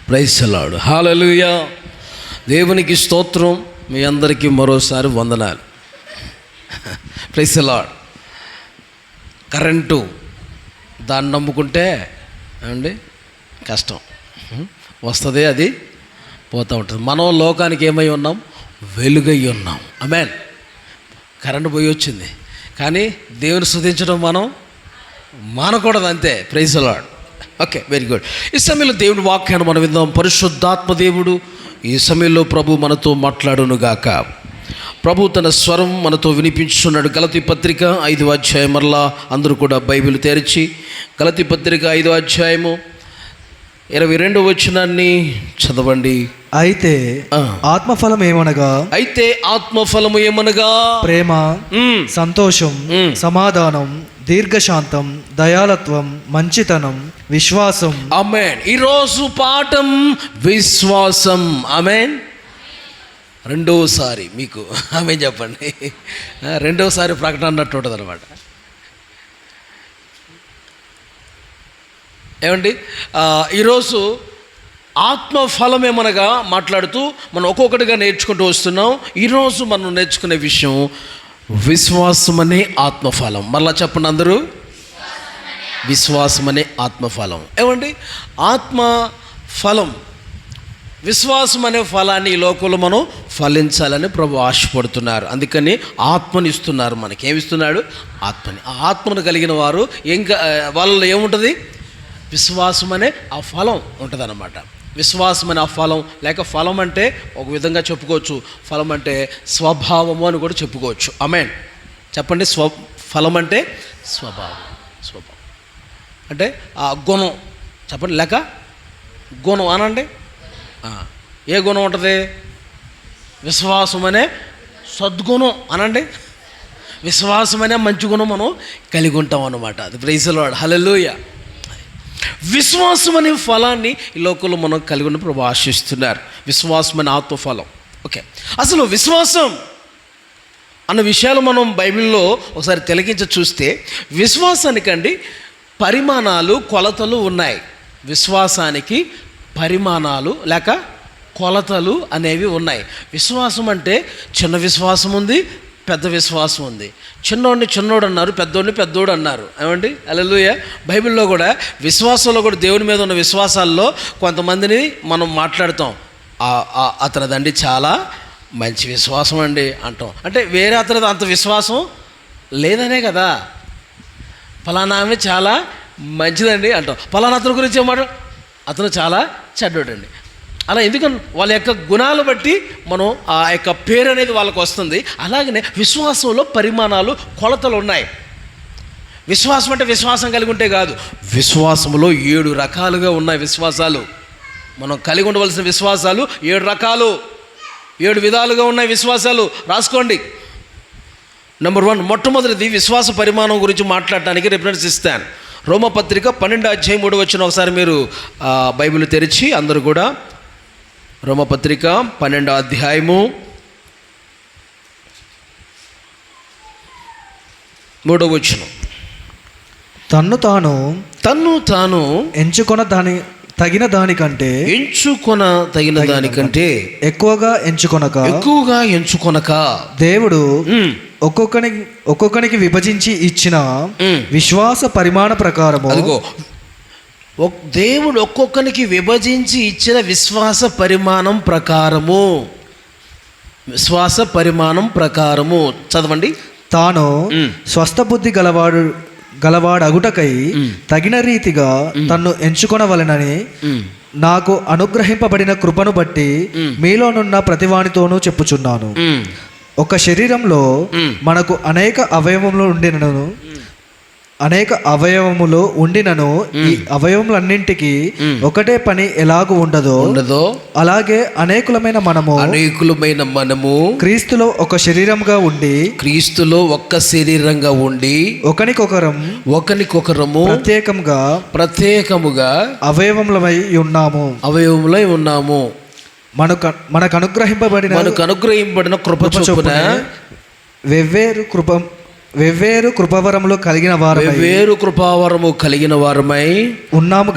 Praise the lord. హల్లెలూయా. దేవునికి స్తోత్రం. మీ అందరికీ మరోసారి వందనాలు. Praise the lord. కరెంటు దాన్ని నమ్ముకుంటే ఏమండి కష్టం వస్తుంది, అది పోతూ ఉంటుంది. మనం లోకానికి ఏమై ఉన్నాం? వెలుగై ఉన్నాం. ఆమేన్. కరెంటు పోయి వచ్చింది, కానీ దేవుని స్తుతించడం మనం మానకూడదు, అంతే. Praise the Lord. Okay, very good. ఈ సమయంలో దేవుని వాక్యాన్ని మనం విందాం. పరిశుద్ధాత్మ దేవుడు ఈ సమయంలో ప్రభు మనతో మాట్లాడునుగాక. ప్రభు తన స్వరం మనతో వినిపించున్నాడు. గలతీ పత్రిక 5వ అధ్యాయం, మరలా అందరూ కూడా బైబిల్ తెరిచి గలతీ పత్రిక 5వ అధ్యాయము 22వ వచనాన్ని చదవండి. అయితే ఆత్మఫలం ఏమనగా, ఆత్మఫలము ఏమనగా ప్రేమ, సంతోషం, సమాధానం, దీర్ఘశాంతం, దయాళత్వం, మంచితనం, విశ్వాసం. ఆమేన్. ఈరోజు పాఠం విశ్వాసం. ఆమేన్. రెండోసారి మీకు ఆమేన్ చెప్పండి. రెండోసారి ప్రకటన అన్నట్టు ఉంటుంది అనమాట. ఏమండి, ఈరోజు ఆత్మఫలం ఏమనగా మాట్లాడుతూ మనం ఒక్కొక్కటిగా నేర్చుకుంటూ వస్తున్నాం. ఈరోజు మనం నేర్చుకునే విషయం విశ్వాసం అనే ఆత్మఫలం. మరలా చెప్పండి అందరూ, విశ్వాసం అనే ఆత్మఫలం. ఏమండి, ఆత్మఫలం, విశ్వాసం అనే ఫలాన్ని ఈ లోకంలో మనం ఫలించాలని ప్రభు ఆశపడుతున్నారు. అందుకని ఆత్మని ఇస్తున్నారు. మనకి ఏమిస్తున్నాడు? ఆత్మని. ఆ ఆత్మను కలిగిన వారు వాళ్ళలో ఏముంటుంది? విశ్వాసం అనే ఆ ఫలం ఉంటుంది అన్నమాట. విశ్వాసం అనే ఆ ఫలం, లేక ఫలం అంటే ఒక విధంగా చెప్పుకోవచ్చు, ఫలం అంటే స్వభావము అని కూడా చెప్పుకోవచ్చు. ఆమేన్ చెప్పండి. ఫలం అంటే స్వభావం అంటే ఆ గుణం చెప్పండి, లేక గుణం అనండి. ఏ గుణం ఉంటుంది? విశ్వాసం అనే సద్గుణం అనండి. విశ్వాసం అనే మంచి గుణం మనం కలిగి ఉంటాం అన్నమాట. అది ప్రైజ్ ది లార్డ్. హల్లెలూయా. విశ్వాసం అనే ఫలాన్ని ఈ లోకంలో మనం కలిగి ఉన్న ప్రభు ఆశిస్తున్నారు. విశ్వాసం అనే ఆత్మఫలం. ఓకే, అసలు విశ్వాసం అన్న విషయాలు మనం బైబిల్లో ఒకసారి తిలకించి చూస్తే విశ్వాసానికండి పరిమాణాలు, కొలతలు ఉన్నాయి. విశ్వాసానికి పరిమాణాలు లేక కొలతలు అనేవి ఉన్నాయి. విశ్వాసం అంటే చిన్న విశ్వాసం ఉంది, పెద్ద విశ్వాసం ఉంది. చిన్నోడిని చిన్నోడు అన్నారు, పెద్దోడిని పెద్దోడు అన్నారు. ఏమండి, హల్లెలూయా. బైబిల్లో కూడా విశ్వాసంలో కూడా దేవుని మీద ఉన్న విశ్వాసాల్లో కొంతమందిని మనం మాట్లాడుతాం, అతనిదండి చాలా మంచి విశ్వాసం అండి అంటాం. అంటే వేరే అతనిది అంత విశ్వాసం లేదనే కదా. ఫలానా ఆమె చాలా మంచిదండి అంటాం. ఫలానా అతని గురించి ఏమాట, అతను చాలా చెడ్డోడండి. అలా ఎందుకని? వాళ్ళ యొక్క గుణాలు బట్టి మనం ఆ యొక్క పేరు అనేది వాళ్ళకు వస్తుంది. అలాగనే విశ్వాసంలో పరిమాణాలు, కొలతలు ఉన్నాయి. విశ్వాసం అంటే విశ్వాసం కలిగి ఉంటే కాదు. విశ్వాసంలో 7 రకాలుగా ఉన్నాయి విశ్వాసాలు. మనం కలిగి ఉండవలసిన విశ్వాసాలు 7 రకాలు, 7 విధాలుగా ఉన్నాయి విశ్వాసాలు. రాసుకోండి. నెంబర్ 1, మొట్టమొదటిది విశ్వాస పరిమాణం గురించి మాట్లాడటానికి రిఫరెన్స్ ఇస్తాను. రోమపత్రిక 12వ అధ్యాయం 3వ వచనం ఒకసారి మీరు బైబిల్ తెరిచి అందరూ కూడా రోమపత్రిక 12వ అధ్యాయము 3వ వచనం. తన్ను తాను ఎంచుకొన తగిన దానికంటే ఎక్కువగా ఎంచుకొనక దేవుడు ఒక్కొక్కనికి విభజించి ఇచ్చిన విశ్వాస పరిమాణ ప్రకారము, దేవుడు ఒక్కొక్కరికి విభజించి ఇచ్చిన విశ్వాస పరిమాణం ప్రకారము చదవండి. తాను స్వస్థ బుద్ధి గలవాడగుటకై తగిన రీతిగా తన్ను ఎంచుకొనవలెనని నాకు అనుగ్రహింపబడిన కృపను బట్టి మీలోనున్న ప్రతివానితోనూ చెప్పుచున్నాను. ఒక శరీరంలో మనకు అనేక అవయవములు ఉండినను ఈ అవయవములన్నింటికి ఒకటే పని ఎలాగూ ఉండదో అలాగే అనేకులమైన మనము క్రీస్తులో ఒక శరీరంగా ఉండి ఒకనికొకరము ప్రత్యేకముగా అవయవములై ఉన్నాము. మనకు అనుగ్రహింపబడిన కృప చొప్పున వెవ్వేరు కృపావరములు కలిగిన వారమై వేరు కృపావరము కలిగిన వారమై ఉన్నాము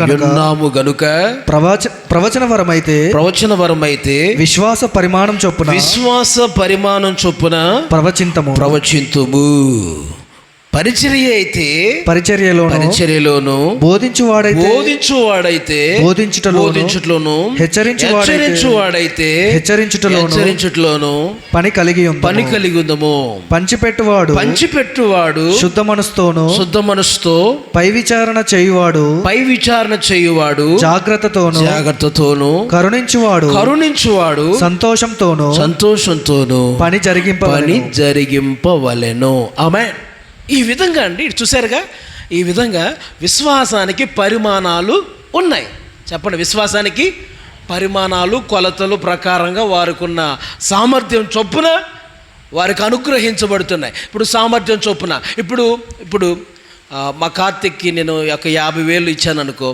గనుక ప్రవచన వరమైతే విశ్వాస పరిమాణం చొప్పున ప్రవచింతుము. పరిచర్యలోను బోధించువాడైతే బోధించుటలోను హెచ్చరించుటలోను పని కలిగి ఉందము. పంచిపెట్టువాడు శుద్ధ మనసుతో పై విచారణ చేయువాడు జాగ్రత్తతోను కరుణించువాడు సంతోషంతోను పని జరిగింపవలెను. ఆమేన్. ఈ విధంగా అండి చూశారుగా, ఈ విధంగా విశ్వాసానికి పరిమాణాలు ఉన్నాయి. చెప్పండి, విశ్వాసానికి పరిమాణాలు కొలతలు ప్రకారంగా వారికున్న సామర్థ్యం చొప్పున వారికి అనుగ్రహించబడుతున్నాయి. ఇప్పుడు సామర్థ్యం చొప్పున ఇప్పుడు మా కార్తిక్కి నేను ఒక 50,000 ఇచ్చాను అనుకో,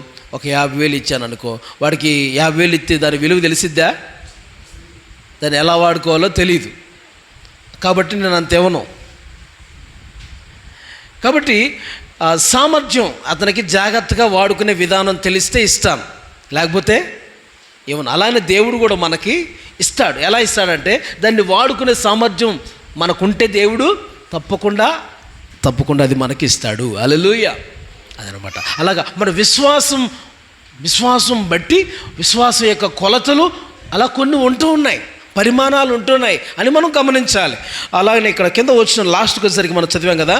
వాడికి 50,000 ఇస్తే దాని విలువ తెలిసిద్దా? దాన్ని ఎలా వాడుకోవాలో తెలియదు. కాబట్టి నేను అంత ఇవ్వను. కాబట్టి సామర్థ్యం అతనికి జాగ్రత్తగా వాడుకునే విధానం తెలిస్తే ఇస్తాం, లేకపోతే ఏమన్నా. అలానే దేవుడు కూడా మనకి ఇస్తాడు. ఎలా ఇస్తాడంటే దాన్ని వాడుకునే సామర్థ్యం మనకుంటే దేవుడు తప్పకుండా అది మనకి ఇస్తాడు. హల్లెలూయా. అదనమాట. అలాగా మన విశ్వాసం బట్టి విశ్వాసం యొక్క కొలతలు అలా కొన్ని ఉన్నాయి, పరిమాణాలు ఉంటున్నాయి అని మనం గమనించాలి. అలాగే ఇక్కడ కింద వచ్చిన లాస్ట్కి వచ్చేసరికి మనం చదివాం కదా,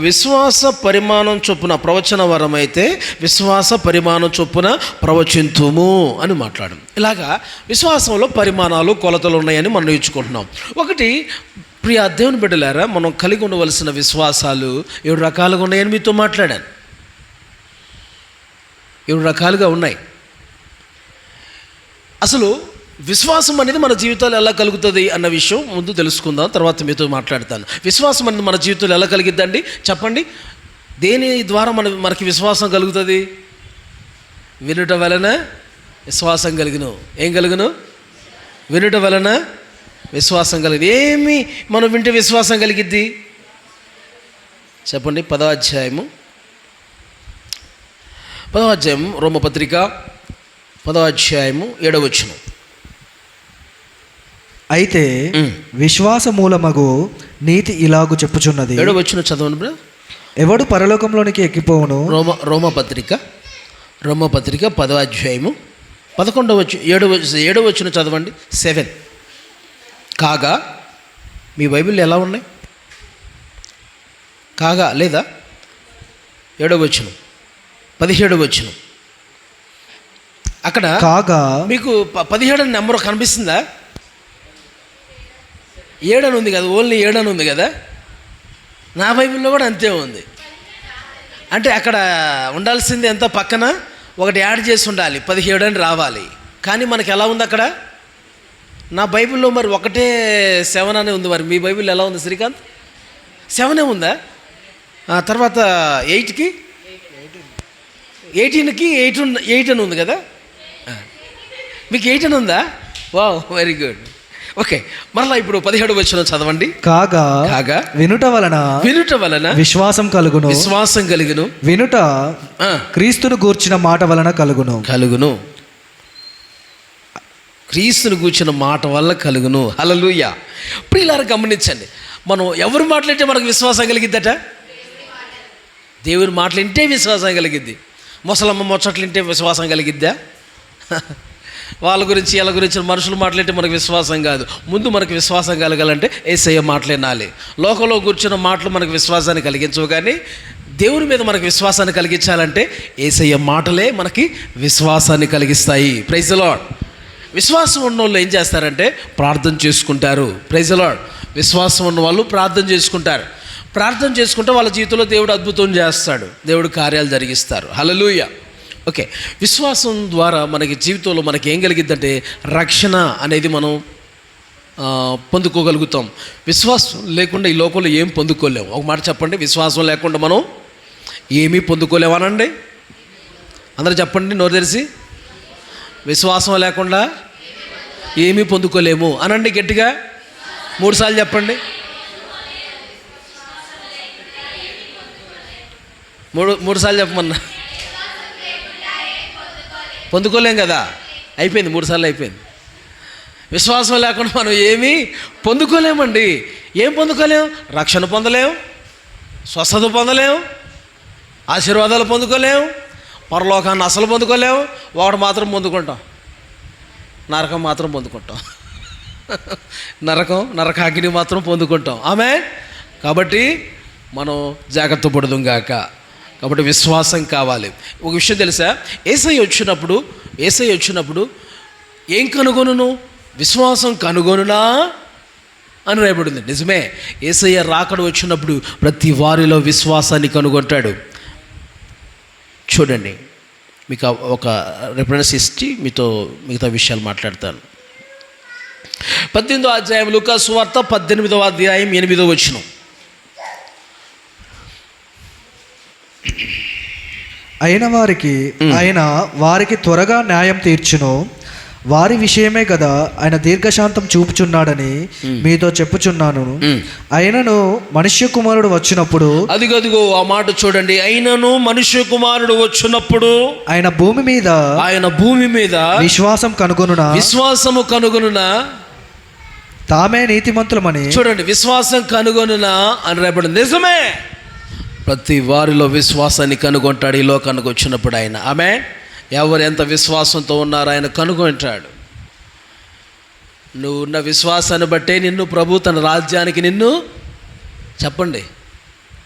విశ్వాస పరిమాణం చొప్పున ప్రవచన వరం అయితే విశ్వాస పరిమాణం చొప్పున ప్రవచింతుము అని మాట్లాడాం. ఇలాగా విశ్వాసంలో పరిమాణాలు కొలతలు ఉన్నాయని మనం నేర్చుకుంటున్నాం. ఒకటి, ప్రియ దేవుని బిడ్డలారా, మనం కలిగి ఉండవలసిన విశ్వాసాలు 7 రకాలుగా ఉన్నాయని మీతో మాట్లాడాను. 7 రకాలుగా ఉన్నాయి. అసలు విశ్వాసం అనేది మన జీవితాలు ఎలా కలుగుతుంది అన్న విషయం ముందు తెలుసుకుందాం, తర్వాత మీతో మాట్లాడతాను. విశ్వాసం అనేది మన జీవితంలో ఎలా కలిగిద్దండి చెప్పండి? దేని ద్వారా మనకి విశ్వాసం కలుగుతుంది? వినుట వలన విశ్వాసం కలుగును. ఏం కలుగును? వినుట వలన విశ్వాసం కలిగింది. ఏమి మనం వింటే విశ్వాసం కలిగిద్ది చెప్పండి? 10వ అధ్యాయం రోమపత్రిక 10వ అధ్యాయము 7వ వచనం. అయితే విశ్వాస మూలమగు నీతి ఇలాగు చెప్పుచున్నది. 7వ వచనం చదవండి బ్రో. ఎవడు పరలోకంలోనికి ఎక్కిపోవును. రోమపత్రిక 10వ అధ్యాయము 7వ వచనం చదవండి. 7. కాగా మీ బైబిల్ ఎలా ఉన్నాయి? కాగా లేదా? 7వ వచనం 17వ వచనం. అక్కడ కాగా మీకు 17 నెంబర్ కనిపిస్తుందా? 7 అని ఉంది కదా, ఓన్లీ 7 అని ఉంది కదా. నా బైబిల్లో కూడా అంతే ఉంది. అంటే అక్కడ ఉండాల్సింది ఎంత, పక్కన ఒకటి యాడ్ చేసి ఉండాలి, 17 అని రావాలి. కానీ మనకి ఎలా ఉంది అక్కడ? నా బైబిల్లో మరి ఒకటే 7 అనే ఉంది. మరి మీ బైబిల్ ఎలా ఉంది శ్రీకాంత్? 7 ఉందా? తర్వాత 8కి 18కి 8 అని ఉంది కదా. మీకు 8 అని ఉందా? Wow, very good. ఓకే, మరలా ఇప్పుడు 17వ వచనం చదవండి. కాగా వినుట వలన విశ్వాసం కలుగును. వినుట క్రీస్తును గూర్చిన మాట వలన కలుగును. క్రీస్తును గూర్చిన మాట వల్ల కలుగును. హల్లెలూయా. ప్రియులారా గమనించండి, మనం ఎవరు మాట్లాడితే మనకు విశ్వాసం కలిగిద్దట? దేవుని మాటలు వింటే విశ్వాసం కలిగిద్ది. ముసలమ్మ ముచ్చట్లు వింటే విశ్వాసం కలిగిద్దా? వాళ్ళ గురించి వీళ్ళ గురించి మనుషులు మాట్లాడితే మనకు విశ్వాసం కాదు. ముందు మనకు విశ్వాసం కలగాలంటే యేసయ్య మాటలు వినాలి. లోకంలో కూర్చున్న మాటలు మనకు విశ్వాసాన్ని కలిగించవు, కానీ దేవుని మీద మనకు విశ్వాసాన్ని కలిగించాలంటే యేసయ్య మాటలే మనకి విశ్వాసాన్ని కలిగిస్తాయి. Praise the Lord. విశ్వాసం ఉన్న వాళ్ళు ఏం చేస్తారంటే ప్రార్థన చేసుకుంటారు. Praise the Lord. విశ్వాసం ఉన్న వాళ్ళు ప్రార్థన చేసుకుంటే వాళ్ళ జీవితంలో దేవుడు అద్భుతం చేస్తాడు, దేవుడు కార్యాలు జరిగిస్తారు. హల్లెలూయా. ఓకే, విశ్వాసం ద్వారా మనకి జీవితంలో మనకి ఏం కలిగిద్దంటే రక్షణ అనేది మనం పొందుకోగలుగుతాం. విశ్వాసం లేకుండా ఈ లోకంలో ఏం పొందుకోలేము. ఒక మాట చెప్పండి, విశ్వాసం లేకుండా మనం ఏమీ పొందుకోలేమనండి. అందరూ చెప్పండి నోరు తెరిచి. విశ్వాసం లేకుండా ఏమీ పొందుకోలేము అనండి గట్టిగా 3 సార్లు చెప్పండి. మూడు సార్లు చెప్పమన్నా. పొందుకోలేం కదా, అయిపోయింది, 3 సార్లు అయిపోయింది. విశ్వాసం లేకుండా మనం ఏమీ పొందుకోలేమండి. ఏం పొందుకోలేం? రక్షణ పొందలేం, స్వస్థత పొందలేం, ఆశీర్వాదాలు పొందుకోలేం, పరలోకాన్ని అసలు పొందుకోలేం. ఒకటి మాత్రం పొందుకుంటాం, నరకం మాత్రం పొందుకుంటాం. నరకాగ్ని మాత్రం పొందుకుంటాం. ఆమె కాబట్టి మనం జాగ్రత్త పడదాం గాక. కాబట్టి విశ్వాసం కావాలి. ఒక విషయం తెలుసా, యేసయ్య వచ్చినప్పుడు ఏం కనుగొనును? విశ్వాసం కనుగొనునా అని రాయబడింది. నిజమే, యేసయ్య రాకడ వచ్చినప్పుడు ప్రతి వారిలో విశ్వాసాన్ని కనుగొంటాడు. చూడండి, మీకు ఒక రిఫరెన్స్ ఇచ్చి మీతో మిగతా విషయాలు మాట్లాడతాను. 18వ అధ్యాయం లూకా సువార్త 18వ అధ్యాయం 8వ వచనం. ఆయన వారికి త్వరగా న్యాయం తీర్చును, వారి విషయమే కదా ఆయన దీర్ఘశాంతం చూపుచున్నాడని మీతో చెప్పుచున్నాను. అయినను మనుష్య కుమారుడు వచ్చినప్పుడు, అదిగో ఆ మాట చూడండి, అయినను మనుష్య కుమారుడు వచ్చినప్పుడు ఆయన భూమి మీద విశ్వాసము కనుగొనునా, తామే నీతిమంతులమని. చూడండి, విశ్వాసం కనుగొనునా అని రాయబడింది. నిజమే, ప్రతి వారిలో విశ్వాసాన్ని కనుగొంటాడు ఈ లోకానికి వచ్చినప్పుడు ఆయన. ఆమె ఎవరు ఎంత విశ్వాసంతో ఉన్నారో ఆయన కనుగొంటాడు. నువ్వు ఉన్న విశ్వాసాన్ని బట్టే నిన్ను ప్రభు తన రాజ్యానికి చెప్పండి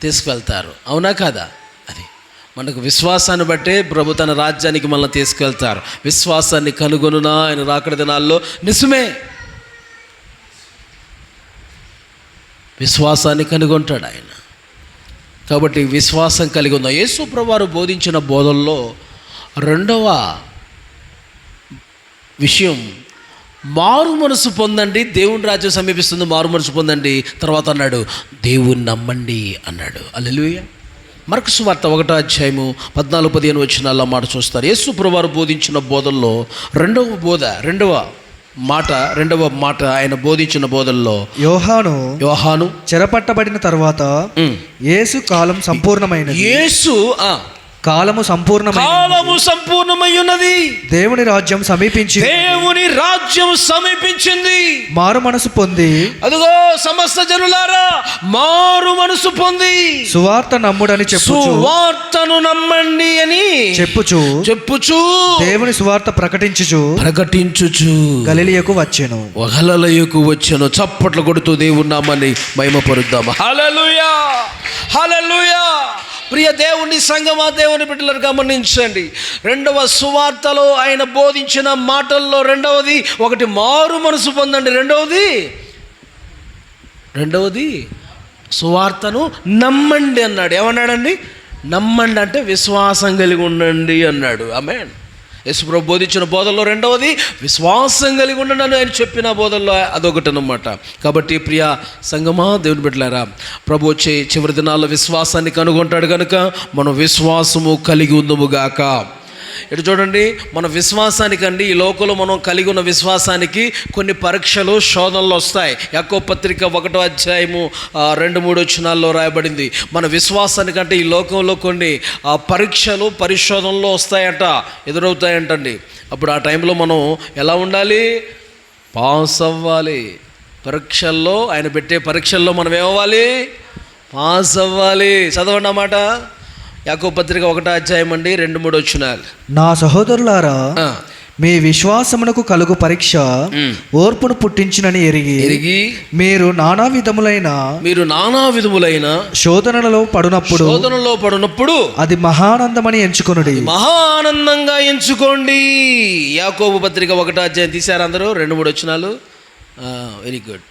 తీసుకువెళ్తారు. అవునా కాదా? అది మనకు విశ్వాసాన్ని బట్టే ప్రభు తన రాజ్యానికి మనల్ని తీసుకెళ్తారు. విశ్వాసాన్ని కనుగొనునా ఆయన రాకడ దినాల్లో. నిజమే, విశ్వాసాన్ని కనుగొంటాడు ఆయన. కాబట్టి విశ్వాసం కలిగి ఉందాం. యేసు ప్రభువారు బోధించిన బోధల్లో రెండవ విషయం, మారు మనసు పొందండి, దేవుని రాజ్యం సమీపిస్తుంది, మారు మనసు పొందండి. తర్వాత అన్నాడు, దేవుని నమ్మండి అన్నాడు. హల్లెలూయా. మార్కు సువార్త 1వ అధ్యాయము 14-15 వచనాల్లో మాట చూస్తారు. యేసు ప్రభువారు బోధించిన బోధల్లో రెండవ మాట ఆయన బోధించిన బోధల్లో, యోహాను చెరపట్టబడిన తర్వాత యేసు కాలము సంపూర్ణమై ఉన్నది, దేవుని రాజ్యం సమీపించింది, మారు మనసు పొంది, అదిగో సమస్త జనులారా మారు మనసు పొంది సువార్త నమ్ముడని సువార్తను నమ్మండి అని చెప్పుచు దేవుని సువార్త ప్రకటించుచు గలిలయకు వచ్చెను. చప్పట్లు కొడుతూ దేవుని నామాన్ని మహిమపరుద్దాం. హల్లెలూయా, హల్లెలూయా. ప్రియ దేవుని సంగమా, దేవుని బిడ్డలను గమనించండి. రెండవ సువార్తలో ఆయన బోధించిన మాటల్లో రెండవది, ఒకటి మారు మనసు పొందండి, రెండవది సువార్తను నమ్మండి అన్నాడు. ఏమన్నాడండి? నమ్మండి అంటే విశ్వాసం కలిగి ఉండండి అన్నాడు. ఆమేన్. యేసుప్రభు బోధించిన బోధల్లో రెండవది విశ్వాసం కలిగి ఉండండి అని ఆయన చెప్పిన బోధల్లో అదొకటి అన్నమాట. కాబట్టి ప్రియ సంగమా, దేవుని బిడ్డలారా, ప్రభు వచ్చే చివరి దినాల్లో విశ్వాసాన్ని కనుగొంటాడు కనుక మనం విశ్వాసము కలిగి ఉందుముగాక. ఇటు చూడండి, మన విశ్వాసానికండి, ఈ లోకంలో మనం కలిగి ఉన్న విశ్వాసానికి కొన్ని పరీక్షలు, శోధనలు వస్తాయి. యాకోబు పత్రిక 1వ అధ్యాయము 2-3 వచనాల్లో రాయబడింది. మన విశ్వాసానికంటే ఈ లోకంలో కొన్ని పరీక్షలు, పరిశోధనలు వస్తాయంట, ఎదురవుతాయంటండి. అప్పుడు ఆ టైంలో మనం ఎలా ఉండాలి? పాస్ అవ్వాలి. పరీక్షల్లో, ఆయన పెట్టే పరీక్షల్లో మనం ఏమవ్వాలి? పాస్ అవ్వాలి. చదవండి అన్నమాట. యాకోబు పత్రిక 1వ అధ్యాయం 2-3 వచనాలు. నా సహోదరులారా, మీ విశ్వాసమునకు కలుగు పరీక్ష ఓర్పును పుట్టించునని ఎరిగి మీరు నానా విధములైన శోధనలో పడునప్పుడు అది మహానందమని ఎంచుకొనుడి. మహానందంగా ఎంచుకోండి. యాకోబు పత్రిక 1వ అధ్యాయం తీశారు అందరూ? 2-3 వచనాలు. Very good.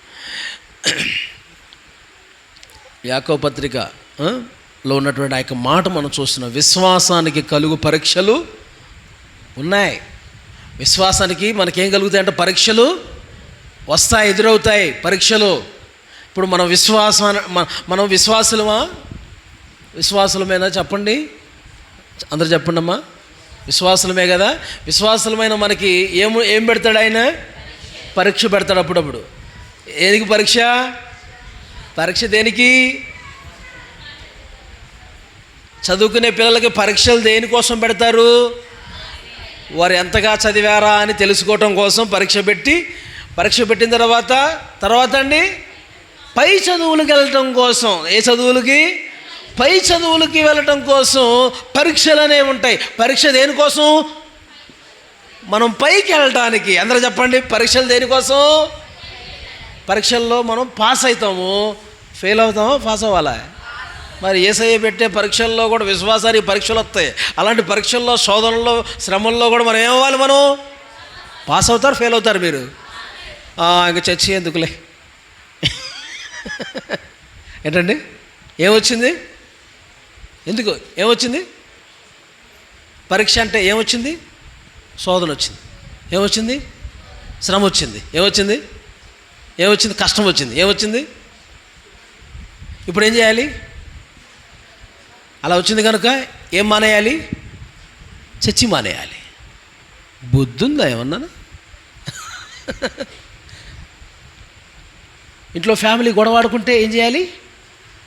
యాకోబు పత్రిక లో ఉన్నటువంటి ఆ యొక్క మాట మనం చూస్తున్నాం. విశ్వాసానికి కలుగు పరీక్షలు ఉన్నాయి. విశ్వాసానికి మనకేం కలుగుతాయి అంటే పరీక్షలు వస్తాయి, ఎదురవుతాయి పరీక్షలు. ఇప్పుడు మనం విశ్వాసులమేనా? చెప్పండి, అందరూ చెప్పండి అమ్మా. విశ్వాసులమే కదా. విశ్వాసులమైన మనకి ఏం పెడతాడు ఆయన? పరీక్ష పెడతాడు అప్పుడప్పుడు. ఏదికి పరీక్ష దేనికి? చదువుకునే పిల్లలకి పరీక్షలు దేనికోసం పెడతారు? వారు ఎంతగా చదివారా అని తెలుసుకోవటం కోసం పరీక్ష పెట్టిన తర్వాత అండి పై చదువులకు వెళ్ళటం కోసం. ఏ చదువులకి? పై చదువులకి వెళ్ళటం కోసం పరీక్షలు అనేవి ఉంటాయి. పరీక్ష దేనికోసం? మనం పైకి వెళ్ళటానికి. అందరూ చెప్పండి, పరీక్షలు దేనికోసం? పరీక్షల్లో మనం పాస్ అవుతాము, ఫెయిల్ అవుతామో పాస్ అవ్వాలా? మరి యేసయ్య పెట్టే పరీక్షల్లో కూడా విశ్వాసానికి పరీక్షలు వస్తాయి. అలాంటి పరీక్షల్లో, శోధనల్లో, శ్రమల్లో కూడా మనం ఏమవ్వాలి? మనం పాస్ అవుతారు, ఫెయిల్ అవుతారు. మీరు ఇంక చర్చి ఎందుకులే. ఏంటండి? ఏమొచ్చింది? ఎందుకు ఏమొచ్చింది? పరీక్ష అంటే ఏమొచ్చింది? శోధన వచ్చింది. ఏమొచ్చింది? శ్రమ వచ్చింది. ఏమొచ్చింది? కష్టం వచ్చింది. ఏమొచ్చింది? ఇప్పుడు ఏం చేయాలి? అలా వచ్చింది కనుక ఏం మానేయాలి? చర్చి మానేయాలి. బుద్ధి ఉందా ఏమన్నా? ఇంట్లో ఫ్యామిలీ గొడవాడుకుంటే ఏం చేయాలి?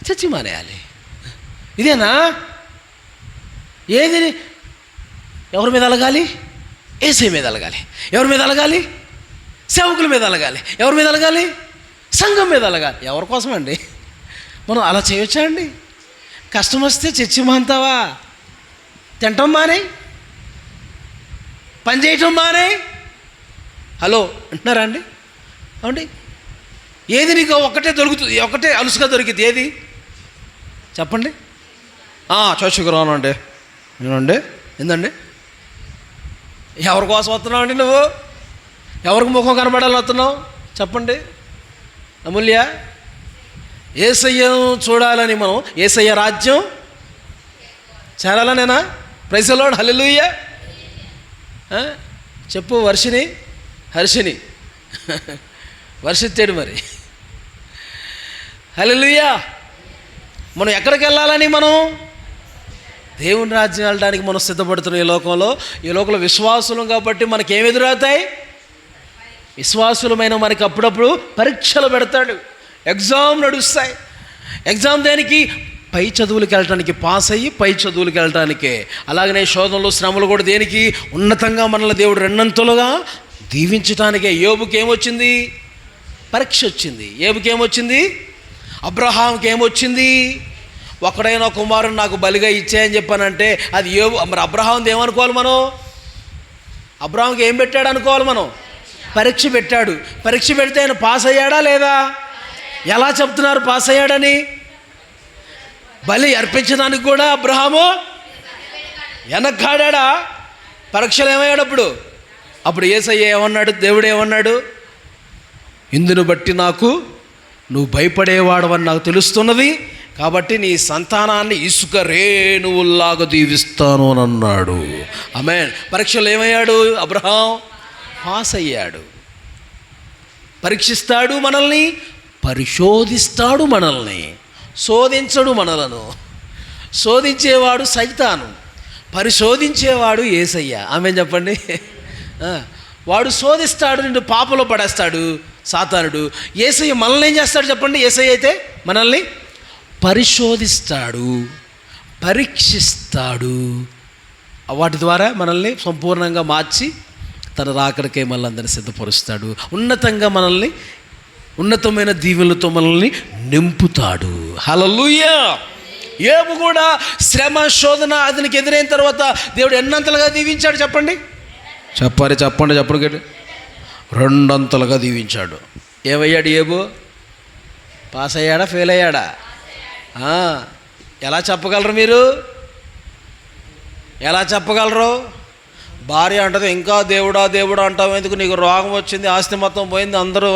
చర్చి మానేయాలి. ఇదేనా? ఏది? ఎవరి మీద అలగాలి? యేసయ్య మీద అలగాలి. ఎవరి మీద అలగాలి? సేవకుల మీద అలగాలి. ఎవరి మీద అలగాలి? సంఘం మీద అలగాలి. ఎవరి కోసం అండి? మనం అలా చేయొచ్చా అండి? కష్టం వస్తే చర్చి మాంతావా? తింటాం మానే, పని చేయటం మానే. హలో అంటున్నారా అండి? అవునండి. ఏది నీకు ఒక్కటే దొరుకుతుంది, ఒక్కటే అలుసుగా దొరికింది? ఏది చెప్పండి? చర్చికి రానండి. నేనండి ఏందండి? ఎవరి కోసం వస్తున్నావు అండి? నువ్వు ఎవరికి ముఖం కనబడాలని వస్తున్నావు? చెప్పండి. అమూల్య, యేసయ్యను చూడాలని, మనం యేసయ్య రాజ్యం చేరాలనేనా? ప్రైజ్ ది లార్డ్, హల్లెలూయా. చెప్పు హర్షిని వర్షిస్తాడు మరి. హల్లెలూయా. మనం ఎక్కడికి వెళ్ళాలని? మనం దేవుని రాజ్యం వెళ్ళడానికి మనం సిద్ధపడుతున్నాం. ఈ లోకంలో విశ్వాసులం కాబట్టి మనకేం ఎదురవుతాయి? విశ్వాసులమైన మనకి అప్పుడప్పుడు పరీక్షలు పెడతాడు, ఎగ్జామ్ నడుస్తాయి. ఎగ్జామ్ దేనికి? పై చదువులకు వెళ్ళటానికి, పాస్ అయ్యి పై చదువులకు వెళ్ళటానికే. అలాగనే శోధనలు, శ్రమలు కూడా దేనికి? ఉన్నతంగా మనల్ని దేవుడు రెండంతలుగా దీవించటానికే. యోబుకి ఏమొచ్చింది? పరీక్ష వచ్చింది. ఏబుకి ఏమొచ్చింది? అబ్రహాంకి ఏమొచ్చింది? ఒకడైనా కుమారుని నాకు బలిగా ఇచ్చాయని చెప్పానంటే అది యోబు. మరి అబ్రహాంది ఏమనుకోవాలి మనం? అబ్రహాంకి ఏం పెట్టాడు అనుకోవాలి మనం? పరీక్ష పెట్టాడు. పరీక్ష పెడితే ఆయన పాస్ అయ్యాడా లేదా? ఎలా చెప్తున్నారు పాస్ అయ్యాడని? బలి అర్పించడానికి కూడా అబ్రహాము వెనక్కాడా? పరీక్షలు ఏమయ్యాడు అప్పుడు యేసయ్య ఏమన్నాడు? దేవుడు ఏమన్నాడు? ఇందును బట్టి నాకు నువ్వు భయపడేవాడవని నాకు తెలుస్తున్నది, కాబట్టి నీ సంతానాన్ని ఇసుక రేణువుల్లాగా దీవిస్తాను అని అన్నాడు. ఆమేన్. పరీక్షలు ఏమయ్యాడు అబ్రహాం? పాస్ అయ్యాడు. పరీక్షిస్తాడు మనల్ని, పరిశోధిస్తాడు మనల్ని, శోధించడు మనలను. శోధించేవాడు సైతాను, పరిశోధించేవాడు యేసయ్య. ఆమేన్ చెప్పండి. వాడు శోధిస్తాడు, నిన్ను పాపలో పడేస్తాడు సాతానుడు. యేసయ్య మనల్ని ఏం చేస్తాడు చెప్పండి? యేసయ్య అయితే మనల్ని పరిశోధిస్తాడు, పరీక్షిస్తాడు. వాటి ద్వారా మనల్ని సంపూర్ణంగా మార్చి తన రాకడికే మళ్ళీ అందరినీ సిద్ధపరుస్తాడు. ఉన్నతంగా మనల్ని, ఉన్నతమైన దీవెనలతో మనల్ని నింపుతాడు. హల్లెలూయా. యోబు కూడా శ్రమ, శోధన అతనికి ఎదురైన తర్వాత దేవుడు ఎన్నంతలుగా దీవించాడు చెప్పండి? చెప్పండి. రెండంతలుగా దీవించాడు. ఏమయ్యాడు యోబు? పాస్ అయ్యాడా, ఫెయిల్ అయ్యాడా? ఎలా చెప్పగలరు మీరు? ఎలా చెప్పగలరు? భార్య అంటది, ఇంకా దేవుడా అంటావు ఎందుకు? నీకు రోగం వచ్చింది, ఆస్తి మొత్తం పోయింది, అందరూ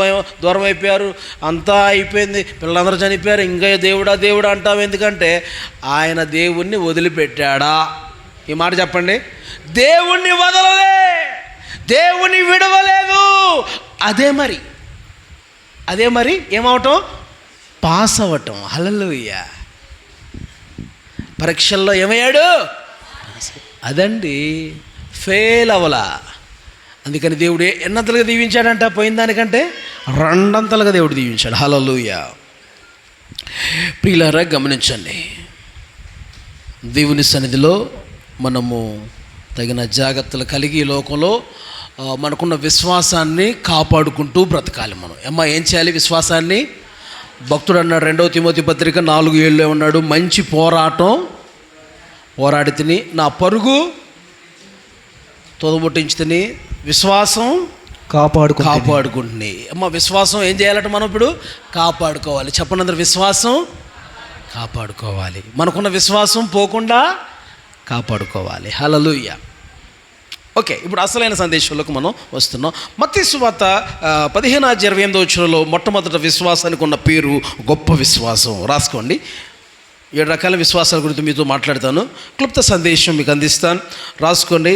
దూరం అయిపోయారు, అంతా అయిపోయింది, పిల్లలందరూ చనిపోయారు, ఇంకా దేవుడా అంటావు ఎందుకంటే ఆయన దేవుణ్ణి వదిలిపెట్టాడా? ఈ మాట చెప్పండి. దేవుణ్ణి వదలలే, దేవుణ్ణి విడవలేదు. అదే మరి ఏమవటం? పాస్ అవ్వటం. హల్లెలూయా. పరీక్షల్లో ఏమయ్యాడు? అదండి, ఫెయిల్ అవ్వలా. అందుకని దేవుడు ఎన్నంతలుగా దీవించాడంట? పోయిన దానికంటే రెండంతలుగా దేవుడు దీవించాడు. హల్లెలూయా. ప్రియులారా గమనించండి, దేవుని సన్నిధిలో మనము తగిన జాగ్రత్తలు కలిగి ఈ లోకంలో మనకున్న విశ్వాసాన్ని కాపాడుకుంటూ బ్రతకాలి. మనం ఏం చేయాలి? విశ్వాసాన్ని. భక్తుడు అన్నాడు 2 తిమోతి పత్రిక 4:7 ఉన్నాడు, మంచి పోరాటం పోరాడి తిని నా పరుగు తొదముట్టించి తిని విశ్వాసం కాపాడుకుంటుంది. విశ్వాసం ఏం చేయాలంటే మనం ఇప్పుడు కాపాడుకోవాలి. చెప్పండి అందరూ, విశ్వాసం కాపాడుకోవాలి. మనకున్న విశ్వాసం పోకుండా కాపాడుకోవాలి. హల్లెలూయా. ఓకే, ఇప్పుడు అసలైన సందేశంలోకి మనం వస్తున్నాం. మత్తయి సువార్త 15:28 మొట్టమొదటి విశ్వాసానికి ఉన్న పేరు గొప్ప విశ్వాసం. రాసుకోండి. 7 రకాల విశ్వాసాల గురించి మీతో మాట్లాడతాను. క్లుప్త సందేశం మీకు అందిస్తాను. రాసుకోండి.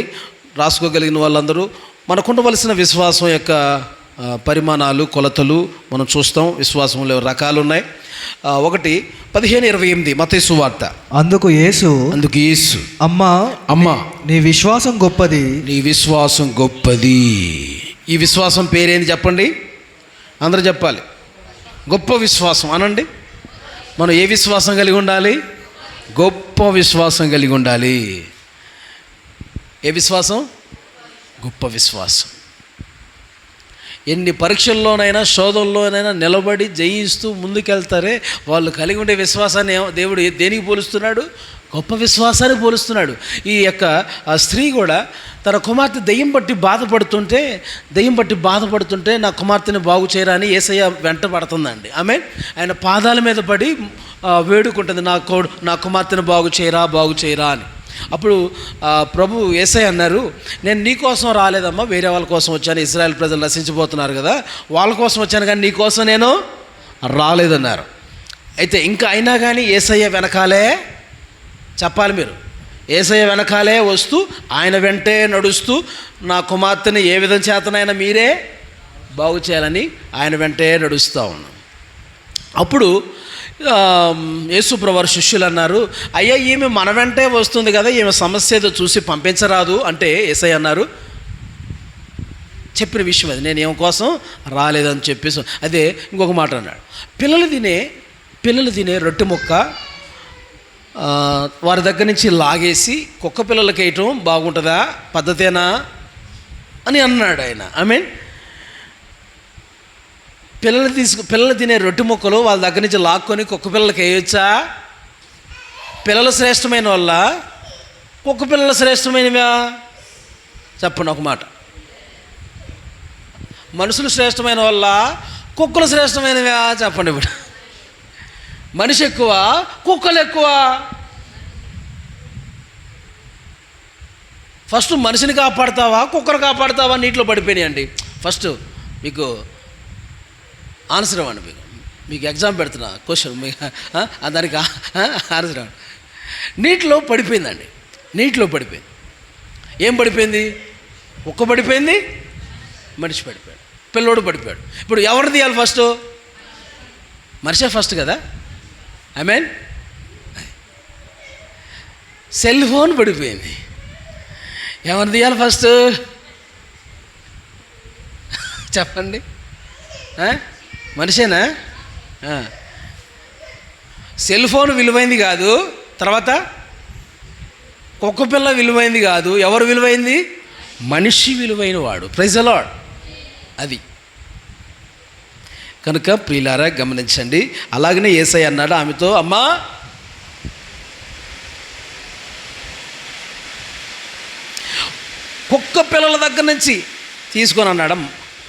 రాసుకోగలిగిన వాళ్ళందరూ మనకుండవలసిన విశ్వాసం యొక్క పరిమాణాలు, కొలతలు మనం చూస్తాం. విశ్వాసంలో రకాలు ఉన్నాయి. 1:15-28 మత్తయి సువార్త. అందుకు యేసు అమ్మా నీ విశ్వాసం గొప్పది. ఈ విశ్వాసం పేరేంది చెప్పండి, అందరూ చెప్పాలి. గొప్ప విశ్వాసం అనండి. మనం ఏ విశ్వాసం కలిగి ఉండాలి? గొప్ప విశ్వాసం కలిగి ఉండాలి. ఏ విశ్వాసం? గొప్ప విశ్వాసం. ఎన్ని పరీక్షల్లోనైనా శోధనలోనైనా నిలబడి జయిస్తూ ముందుకెళ్తారే వాళ్ళు కలిగి ఉండే విశ్వాసాన్ని దేవుడు దేనికి పోలుస్తున్నాడు? గొప్ప విశ్వాసాన్ని పోలుస్తున్నాడు. ఈ యొక్క స్త్రీ కూడా తన కుమార్తె దెయ్యం పట్టి బాధపడుతుంటే నా కుమార్తెని బాగు చేయరా అని యేసయ్య వెంట పడుతుందండి. ఆయన పాదాల మీద పడి వేడుకుంటుంది, నా కుమార్తెను బాగు చేయరా అని. అప్పుడు ప్రభు యేసయ్య అన్నారు, నేను నీ కోసం రాలేదమ్మా, వేరే వాళ్ళ కోసం వచ్చాను. ఇశ్రాయేల్ ప్రజలు నశించిపోతున్నారు కదా, వాళ్ళ కోసం వచ్చాను, కానీ నీ కోసం నేను రాలేదన్నారు. అయితే ఇంకా అయినా కానీ యేసయ్య వెనకాలే చెప్పాలి. మీరు యేసయ్య వెనకాలే వస్తూ ఆయన వెంటే నడుస్తూ నా కుమార్తెని ఏ విధం చేతనైనా మీరే బాగు చేయాలని ఆయన వెంటే నడుస్తూ ఉన్నాం. అప్పుడు యేసుప్రభు శిష్యులు అన్నారు, అయ్యా ఈమె మన వెంటే వస్తుంది కదా, ఈమె సమస్య ఏదో చూసి పంపించరాదు అంటే యేసయ్య అన్నారు, చెప్పిన విషయం అది, నేను ఏం కోసం రాలేదని చెప్పేసి. అదే ఇంకొక మాట అన్నాడు, పిల్లలు తినే రొట్టె ముక్క వారి దగ్గర నుంచి లాగేసి కుక్క పిల్లలకి వేయటం బాగుంటుందా, పద్ధతేనా అని అన్నాడు ఆయన. పిల్లలు తినే రొట్టె ముక్కలు వాళ్ళ దగ్గర నుంచి లాక్కొని కుక్క పిల్లలకి వేయొచ్చా? పిల్లలు శ్రేష్టమైన వాళ్ళ, కుక్క పిల్లలు శ్రేష్టమైనవా? చెప్పండి ఒక మాట. మనుషులు శ్రేష్టమైన వాళ్ళ, కుక్కలు శ్రేష్టమైనవా? చెప్పండి. ఇప్పుడు మనిషి ఎక్కువ, కుక్కలు ఎక్కువ? ఫస్ట్ మనిషిని కాపాడుతావా, కుక్కను కాపాడుతావా? నీటిలో పడిపోయినాయండి. ఫస్ట్ మీకు ఆన్సర్ ఇవ్వండి. మీకు ఎగ్జామ్ పెడుతున్నా, క్వశ్చన్ దానికి ఆన్సర్ ఇవ్వండి. నీటిలో పడిపోయిందండి. నీటిలో పడిపోయింది. ఏం పడిపోయింది? కుక్క పడిపోయింది, మనిషి పడిపోయాడు, పిల్లోడు పడిపోయాడు. ఇప్పుడు ఎవరిని తీయాలి ఫస్ట్? మనిషే ఫస్ట్ కదా. సెల్ ఫోన్ పడిపోయింది, ఎవరిని తీయాలి ఫస్ట్? చెప్పండి. మనిషేనా? సెల్ ఫోన్ విలువైంది కాదు, తర్వాత కుక్క పిల్ల విలువైంది కాదు, ఎవరు విలువైంది? మనిషి విలువైన వాడు. Praise the Lord. అది కనుక ప్రియులారా గమనించండి. అలాగనే యేసయ్య అన్నాడు ఆమెతో, అమ్మా కుక్క పిల్లల దగ్గర నుంచి తీసుకొని అన్నాడు,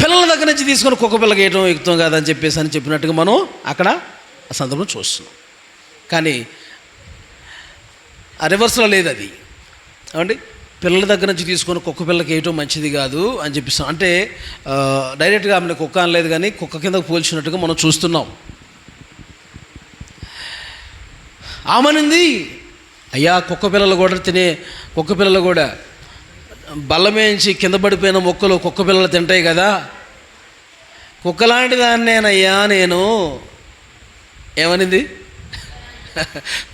పిల్లల దగ్గర నుంచి తీసుకొని కుక్క పిల్లకి వేయటం యుక్తం కాదని చెప్పినట్టుగా మనం అక్కడ ఆ సందర్భం చూస్తున్నాం. కానీ ఆ రివర్స్లో లేదు అది. ఏమండి, పిల్లల దగ్గర నుంచి తీసుకొని కుక్క పిల్లకి వేయటం మంచిది కాదు అని చెప్పిస్తాం. అంటే డైరెక్ట్గా ఆమెను కుక్క అనలేదు, కానీ కుక్క కిందకు పోల్చినట్టుగా మనం చూస్తున్నాం. ఆమెనుంది, అయ్యా కుక్క పిల్లలు కూడా బల్లమేంచి కింద పడిపోయిన మొక్కలు కుక్క పిల్లలు తింటాయి కదా, కుక్కలాంటి దాన్నేనయ్యా నేను. ఏమనింది?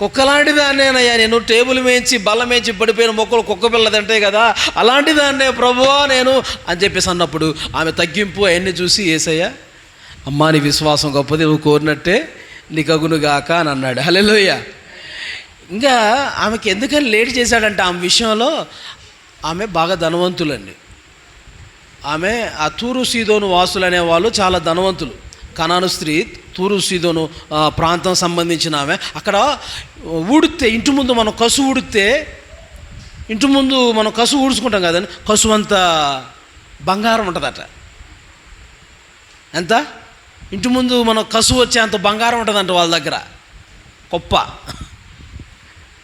కుక్కలాంటి దాన్నేనయ్యా నేను, టేబుల్ మేంచి బల్లమేంచి పడిపోయిన మొక్కలు కుక్క పిల్లలు తింటాయి కదా, అలాంటి దాన్నే ప్రభువా నేను అని చెప్పేసి అన్నప్పుడు ఆమె తగ్గింపు అవన్నీ చూసి యేసయ్య, అమ్మా నీ విశ్వాసం గొప్పది, నువ్వు కోరినట్టే నీకు అగునుగాక అని అన్నాడు. హల్లెలూయా. ఇంకా ఆమెకి ఎందుకని లేట్ చేశాడంటే ఆమె విషయంలో ఆమె బాగా ధనవంతులండి. ఆమె ఆ తూరు సీదోను వాసులు అనేవాళ్ళు చాలా ధనవంతులు. కనాను స్త్రీ తూరు సీదోను ప్రాంతం సంబంధించిన ఆమె. అక్కడ ఊడితే ఇంటి ముందు మనం కసు ఊడితే, ఇంటి ముందు మనం కసు ఊడ్చుకుంటాం కదండి, కసు అంత బంగారం ఉంటుందట. ఎంత? ఇంటి ముందు మనం కసు వచ్చే అంత బంగారం ఉంటుందంట వాళ్ళ దగ్గర, గొప్ప.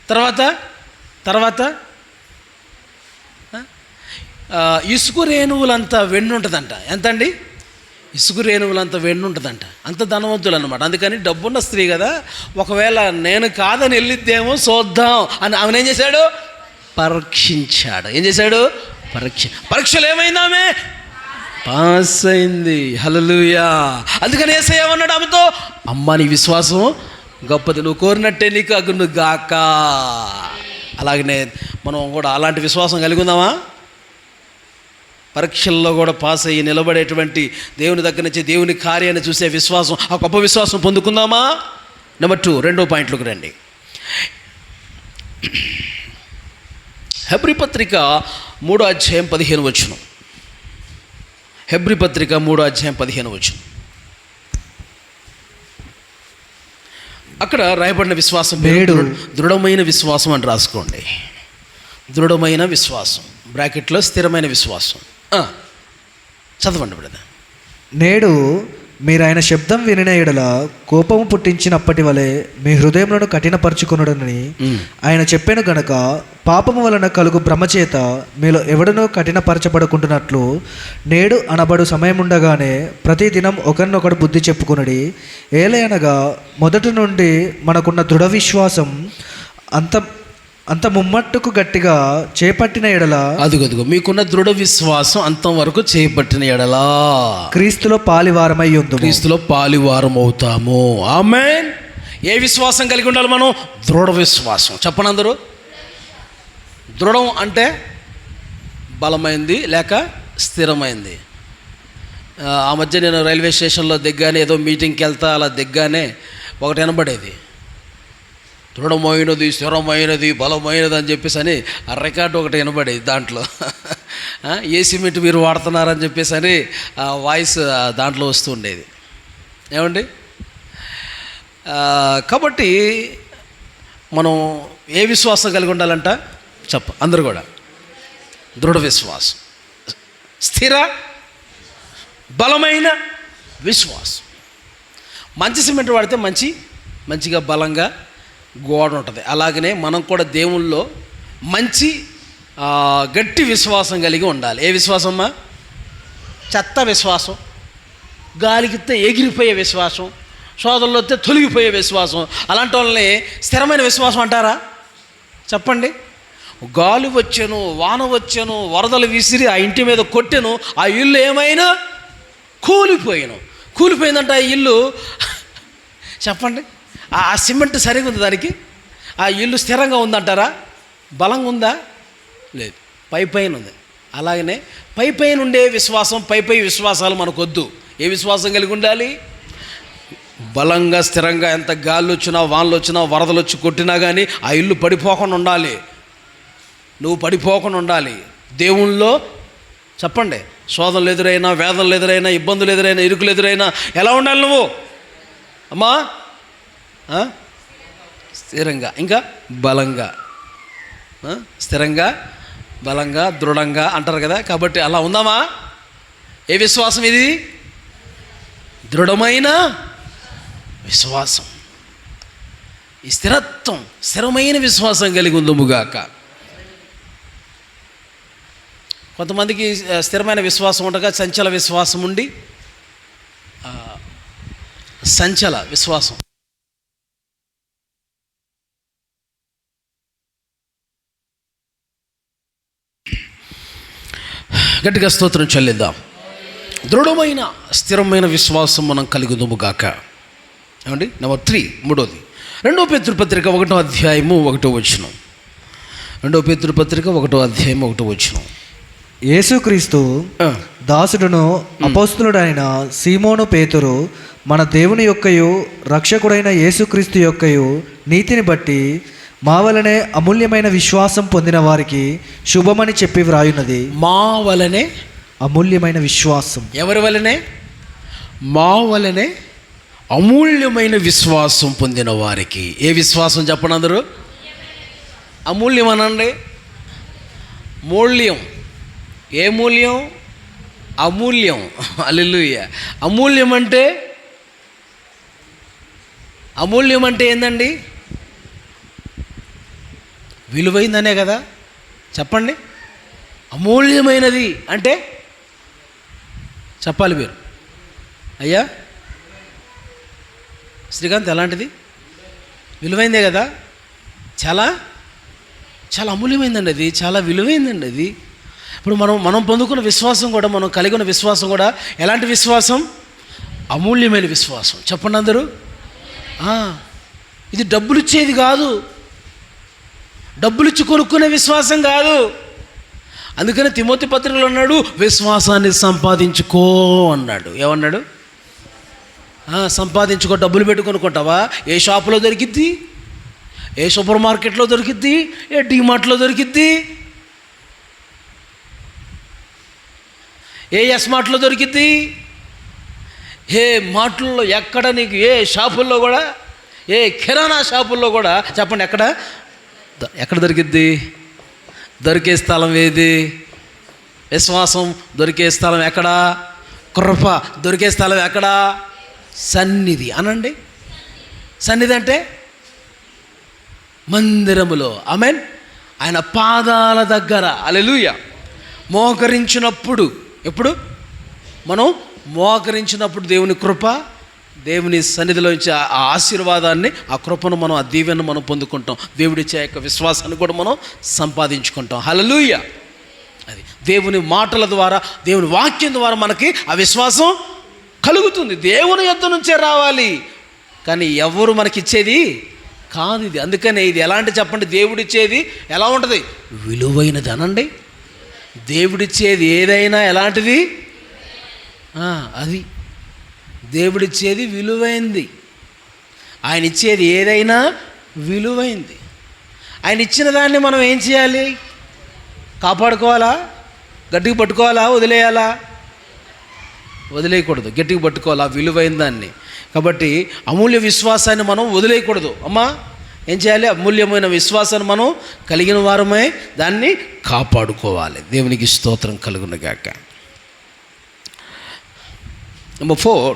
తర్వాత ఇసుక రేణువులంత వెండి ఉంటుందంట. ఎంత అండి? ఇసుక రేణువులంత వెండి ఉంటుందంట. అంత ధనవంతులు అనమాట. అందుకని డబ్బున్న స్త్రీ కదా, ఒకవేళ నేను కాదని వెళ్ళిద్దేమో చూద్దాం అని ఆమెను ఏం చేశాడు? పరీక్షించాడు. ఏం చేశాడు? పరీక్షలు ఏమైంది? ఆమె పాస్ అయింది. హల్లెలూయా. అందుకని యేసయ్య అన్నాడు ఆమెతో, అమ్మ నీ విశ్వాసం గొప్పది, నువ్వు కోరినట్టే నీకు అగును గాక. అలాగనే మనం కూడా అలాంటి విశ్వాసం కలిగి ఉందామా? పరీక్షల్లో కూడా పాస్ అయ్యి నిలబడేటువంటి దేవుని దగ్గర నుంచి దేవుని కార్యాన్ని చూసే విశ్వాసం, ఆ గొప్ప విశ్వాసం పొందుకుందామా? నెంబర్ 2, 2వ పాయింట్లోకి రండి. హెబ్రీ పత్రిక 3వ అధ్యాయం 15 వచనం. హెబ్రీ పత్రిక 3వ అధ్యాయం 15 వచనం. అక్కడ రాయబడిన విశ్వాసం పేరు దృఢమైన విశ్వాసం అని రాసుకోండి. దృఢమైన విశ్వాసం, బ్రాకెట్లో స్థిరమైన విశ్వాసం. చదవండి బ్రదర్. నేడు మీరు ఆయన శబ్దం వినిన ఎడల కోపము పుట్టించినప్పటి వలె మీ హృదయములను కఠినపరచుకొనుడని ఆయన చెప్పాను గనక, పాపము వలన కలుగు భ్రమచేత మీలో ఎవడనో కఠినపరచబడుకుంటున్నట్లు నేడు అనబడు సమయముండగానే ప్రతి దినం ఒకరినొకడు బుద్ధి చెప్పుకొనుడి. ఏలయనగా మొదటి నుండి మనకున్న దృఢ విశ్వాసం అంత ముమ్మట్టుకు గట్టిగా చేపట్టిన ఎడల, అదుగదుగో మీకున్న దృఢ విశ్వాసం అంతం వరకు చేపట్టిన ఎడలా క్రీస్తులో పాలివారమై ఉందుము. క్రీస్తులో పాలివారం అవుతాము. ఆమేన్. ఏ విశ్వాసం కలిగి ఉండాలి మనం? దృఢ విశ్వాసం. చెప్పండి అందరూ. దృఢం అంటే బలమైంది లేక స్థిరమైంది. ఆ మధ్య నేను రైల్వే స్టేషన్లో దిగ్గానే, ఏదో మీటింగ్కి వెళ్తా అలా దిగ్గానే ఒకటి వినబడేది, దృఢమైనది, స్థిరమైనది, బలమైనది అని చెప్పేసి అని ఆ రికార్డు ఒకటి వినబడేది. దాంట్లో ఏ సిమెంట్ మీరు వాడుతున్నారని చెప్పేసి అని ఆ వాయిస్ దాంట్లో వస్తూ ఉండేది. ఏమండి? కాబట్టి మనం ఏ విశ్వాసం కలిగి ఉండాలంట? అందరూ కూడా దృఢ విశ్వాసం, స్థిర బలమైన విశ్వాసం. మంచి సిమెంట్ వాడితే మంచిగా బలంగా గోడ ఉంటుంది. అలాగనే మనం కూడా దేవుల్లో మంచి గట్టి విశ్వాసం కలిగి ఉండాలి. ఏ విశ్వాసమ్మా? చెత్త విశ్వాసం, గాలికితే ఎగిరిపోయే విశ్వాసం, సోదరులు వస్తే తొలగిపోయే విశ్వాసం, అలాంటి వాళ్ళని స్థిరమైన విశ్వాసం అంటారా? చెప్పండి. గాలి వచ్చాను, వాన వచ్చాను, వరదలు విసిరి ఆ ఇంటి మీద కొట్టెను, ఆ ఇల్లు ఏమైనా కూలిపోయిందంట ఆ ఇల్లు. చెప్పండి. ఆ సిమెంట్ సరిగా ఉంది దానికి? ఆ ఇల్లు స్థిరంగా ఉందంటారా? బలంగా ఉందా? లేదు, పైన ఉంది. అలాగనే పైన ఉండే విశ్వాసం, పై విశ్వాసాలు మనకొద్దు. ఏ విశ్వాసం కలిగి ఉండాలి? బలంగా స్థిరంగా, ఎంత గాలి వచ్చినా వానలు వచ్చినా వరదలు వచ్చి కొట్టినా కానీ ఆ ఇల్లు పడిపోకుండా ఉండాలి. నువ్వు పడిపోకుండా ఉండాలి. దేవుళ్ళో చెప్పండి, శోధనలు ఎదురైనా, వేదనలు ఎదురైనా, ఇబ్బందులు ఎదురైనా, ఇరుకులు ఎదురైనా ఎలా ఉండాలి నువ్వు? అమ్మా స్థిరంగా, ఇంకా బలంగా. స్థిరంగా, బలంగా, దృఢంగా అంటారు కదా. కాబట్టి అలా ఉందామా? ఏ విశ్వాసం ఇది? దృఢమైన విశ్వాసం. ఈ స్థిరత్వం, స్థిరమైన విశ్వాసం కలిగి ఉందముగాక. కొంతమందికి స్థిరమైన విశ్వాసం ఉండగా చంచల విశ్వాసం ఉండి, సంచల విశ్వాసం. గట్టిగా స్తోత్రం చెల్లిద్దాం. దృఢమైన స్థిరమైన విశ్వాసం మనం కలుగుదుముగాక. ఏమండి? నెంబర్ 3, 3వది 2 పేతురు పత్రిక 1వ అధ్యాయము 1వ వచనం. 2 పేతురు పత్రిక 1వ అధ్యాయం 1వ వచనం. యేసుక్రీస్తు దాసుడును అపోస్తులుడైన సీమోను పేతురు మన దేవుని యొక్కయు రక్షకుడైన యేసుక్రీస్తు యొక్కయు నీతిని బట్టి మా వలనే అమూల్యమైన విశ్వాసం పొందిన వారికి శుభమని చెప్పి వ్రాయున్నది. మా వలనే అమూల్యమైన విశ్వాసం. ఎవరి వలనే? మా వలనే అమూల్యమైన విశ్వాసం పొందిన వారికి. ఏ విశ్వాసం చెప్పండి అందరూ? అమూల్యం అనండి. మూల్యం. ఏ మూల్యం? అమూల్యం. హల్లెలూయా. అమూల్యం అంటే ఏందండి? విలువైందనే కదా. చెప్పండి. అమూల్యమైనది అంటే చెప్పాలి మీరు. అయ్యా శ్రీకాంత్, ఎలాంటిది? విలువైందే కదా. చాలా చాలా అమూల్యమైందండి అది. చాలా విలువైందండి అది. ఇప్పుడు మనం పొందుకున్న విశ్వాసం కూడా, మనం కలిగి ఉన్న విశ్వాసం కూడా ఎలాంటి విశ్వాసం? అమూల్యమైన విశ్వాసం. చెప్పండి అందరూ. ఇది డబ్బులు ఇచ్చేది కాదు, డబ్బులు ఇచ్చి కొనుక్కునే విశ్వాసం కాదు. అందుకని తిమోతి పత్రికలో అన్నాడు, విశ్వాసాన్ని సంపాదించుకో అన్నాడు. ఏమన్నాడు? సంపాదించుకో. డబ్బులు పెట్టి కొనుక్కుంటావా? ఏ షాపులో దొరికిద్ది? ఏ సూపర్ మార్కెట్లో దొరికిద్ది? ఏ డీమార్ట్లో దొరికిద్ది? ఏ ఎస్మార్ట్లో దొరికిద్ది? ఏ మార్ట్లలో ఎక్కడ నీకు ఏ షాపుల్లో కూడా, ఏ కిరాణా షాపుల్లో కూడా చెప్పండి, ఎక్కడ దొరికిద్ది? దొరికే స్థలం ఏది? విశ్వాసం దొరికే స్థలం ఎక్కడా? కృప దొరికే స్థలం ఎక్కడా? సన్నిధి అనండి. సన్నిధి అంటే మందిరములో. ఆమేన్. ఆయన పాదాల దగ్గర. హల్లెలూయా. మోకరించినప్పుడు, ఎప్పుడు మనం మోకరించినప్పుడు దేవుని కృప, దేవుని సన్నిధిలోంచి ఆ ఆశీర్వాదాన్ని, ఆ కృపను మనం, ఆ దీవెను మనం పొందుకుంటాం. దేవుడిచ్చే యొక్క విశ్వాసాన్ని కూడా మనం సంపాదించుకుంటాం. హల్లెలూయా. అది దేవుని మాటల ద్వారా, దేవుని వాక్యం ద్వారా మనకి ఆ విశ్వాసం కలుగుతుంది. దేవుని యొద్ద నుంచే రావాలి, కానీ ఎవరు మనకిచ్చేది కాదు ఇది. అందుకనే ఇది ఎలాంటి చెప్పండి? దేవుడిచ్చేది ఎలా ఉంటుంది? విలువైనది అనండి. దేవుడిచ్చేది ఏదైనా ఎలాంటిది? అది దేవుడిచ్చేది విలువైంది. ఆయన ఇచ్చేది ఏదైనా విలువైంది. ఆయన ఇచ్చిన దాన్ని మనం ఏం చేయాలి? కాపాడుకోవాలా? గట్టిగా పట్టుకోవాలా? వదిలేయాలా? వదిలేయకూడదు, గట్టిగా పట్టుకోవాలా విలువైన దాన్ని. కాబట్టి అమూల్య విశ్వాసాన్ని మనం వదిలేయకూడదు. అమ్మా ఏం చేయాలి? అమూల్యమైన విశ్వాసాన్ని మనం కలిగిన వారమే దాన్ని కాపాడుకోవాలి. దేవునికి స్తోత్రం కలుగునుగాక. నెంబర్ 4,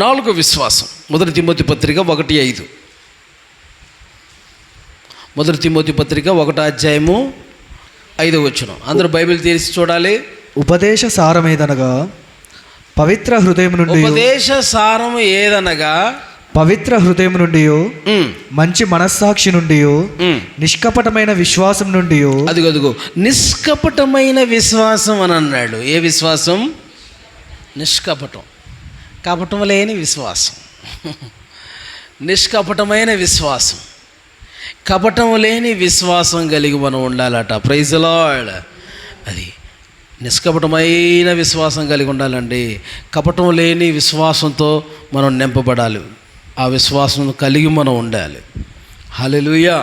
4 విశ్వాసం. 1 తిమోతి పత్రిక 1:5. 1 తిమోతి పత్రిక 1:5 అందరూ బైబిల్ తెరిచి చూడాలి. ఉపదేశ సారం ఏదనగా పవిత్ర హృదయం నుండి. ఉపదేశ సారం ఏదనగా పవిత్ర హృదయం నుండి, మంచి మనస్సాక్షి నుండి, నిష్కపటమైన విశ్వాసం నుండి. అదిగో నిష్కపటమైన విశ్వాసం అని అన్నాడు. ఏ విశ్వాసం? నిష్కపటం. కపటం లేని విశ్వాసం. నిష్కపటమైన విశ్వాసం, కపటం లేని విశ్వాసం కలిగి మనం ఉండాలట. Praise the Lord. అది నిష్కపటమైన విశ్వాసం కలిగి ఉండాలండి. కపటం లేని విశ్వాసంతో మనం నింపబడాలి. ఆ విశ్వాసం కలిగి మనం ఉండాలి. హల్లెలూయా.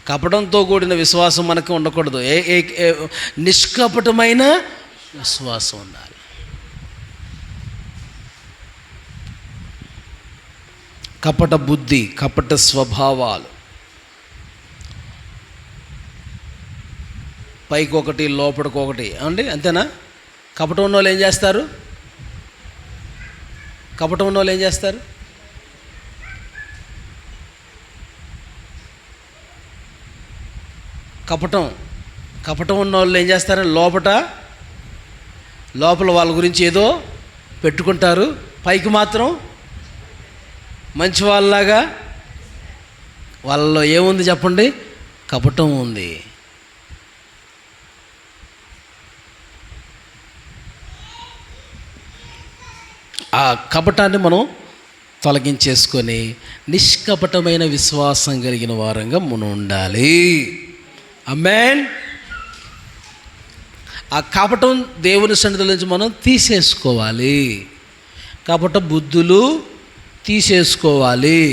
కపటంతో కూడిన విశ్వాసం మనకు ఉండకూడదు. నిష్కపటమైన విశ్వాసం ఉండాలి. కపట బుద్ధి, కపట స్వభావాలు, పైకి ఒకటి లోపలికి ఒకటి అండి, అంతేనా? కపటం ఉన్న వాళ్ళు ఏం చేస్తారు? కపటం ఉన్న వాళ్ళు ఏం చేస్తారు? కపటం ఉన్న వాళ్ళు ఏం చేస్తారు? లోపల వాళ్ళ గురించి ఏదో పెట్టుకుంటారు, పైకి మాత్రం మంచి వాళ్ళలాగా. వాళ్ళలో ఏముంది చెప్పండి? కపటం ఉంది. ఆ కపటాన్ని మనం తొలగించేసుకొని నిష్కపటమైన విశ్వాసం కలిగిన వారంగా మనం ఉండాలి. ఆమేన్. ఆ కపటం దేవుని సన్నిధిలో నుంచి మనం తీసేసుకోవాలి. కపట బుద్ధులు తీసేసుకోవాలి.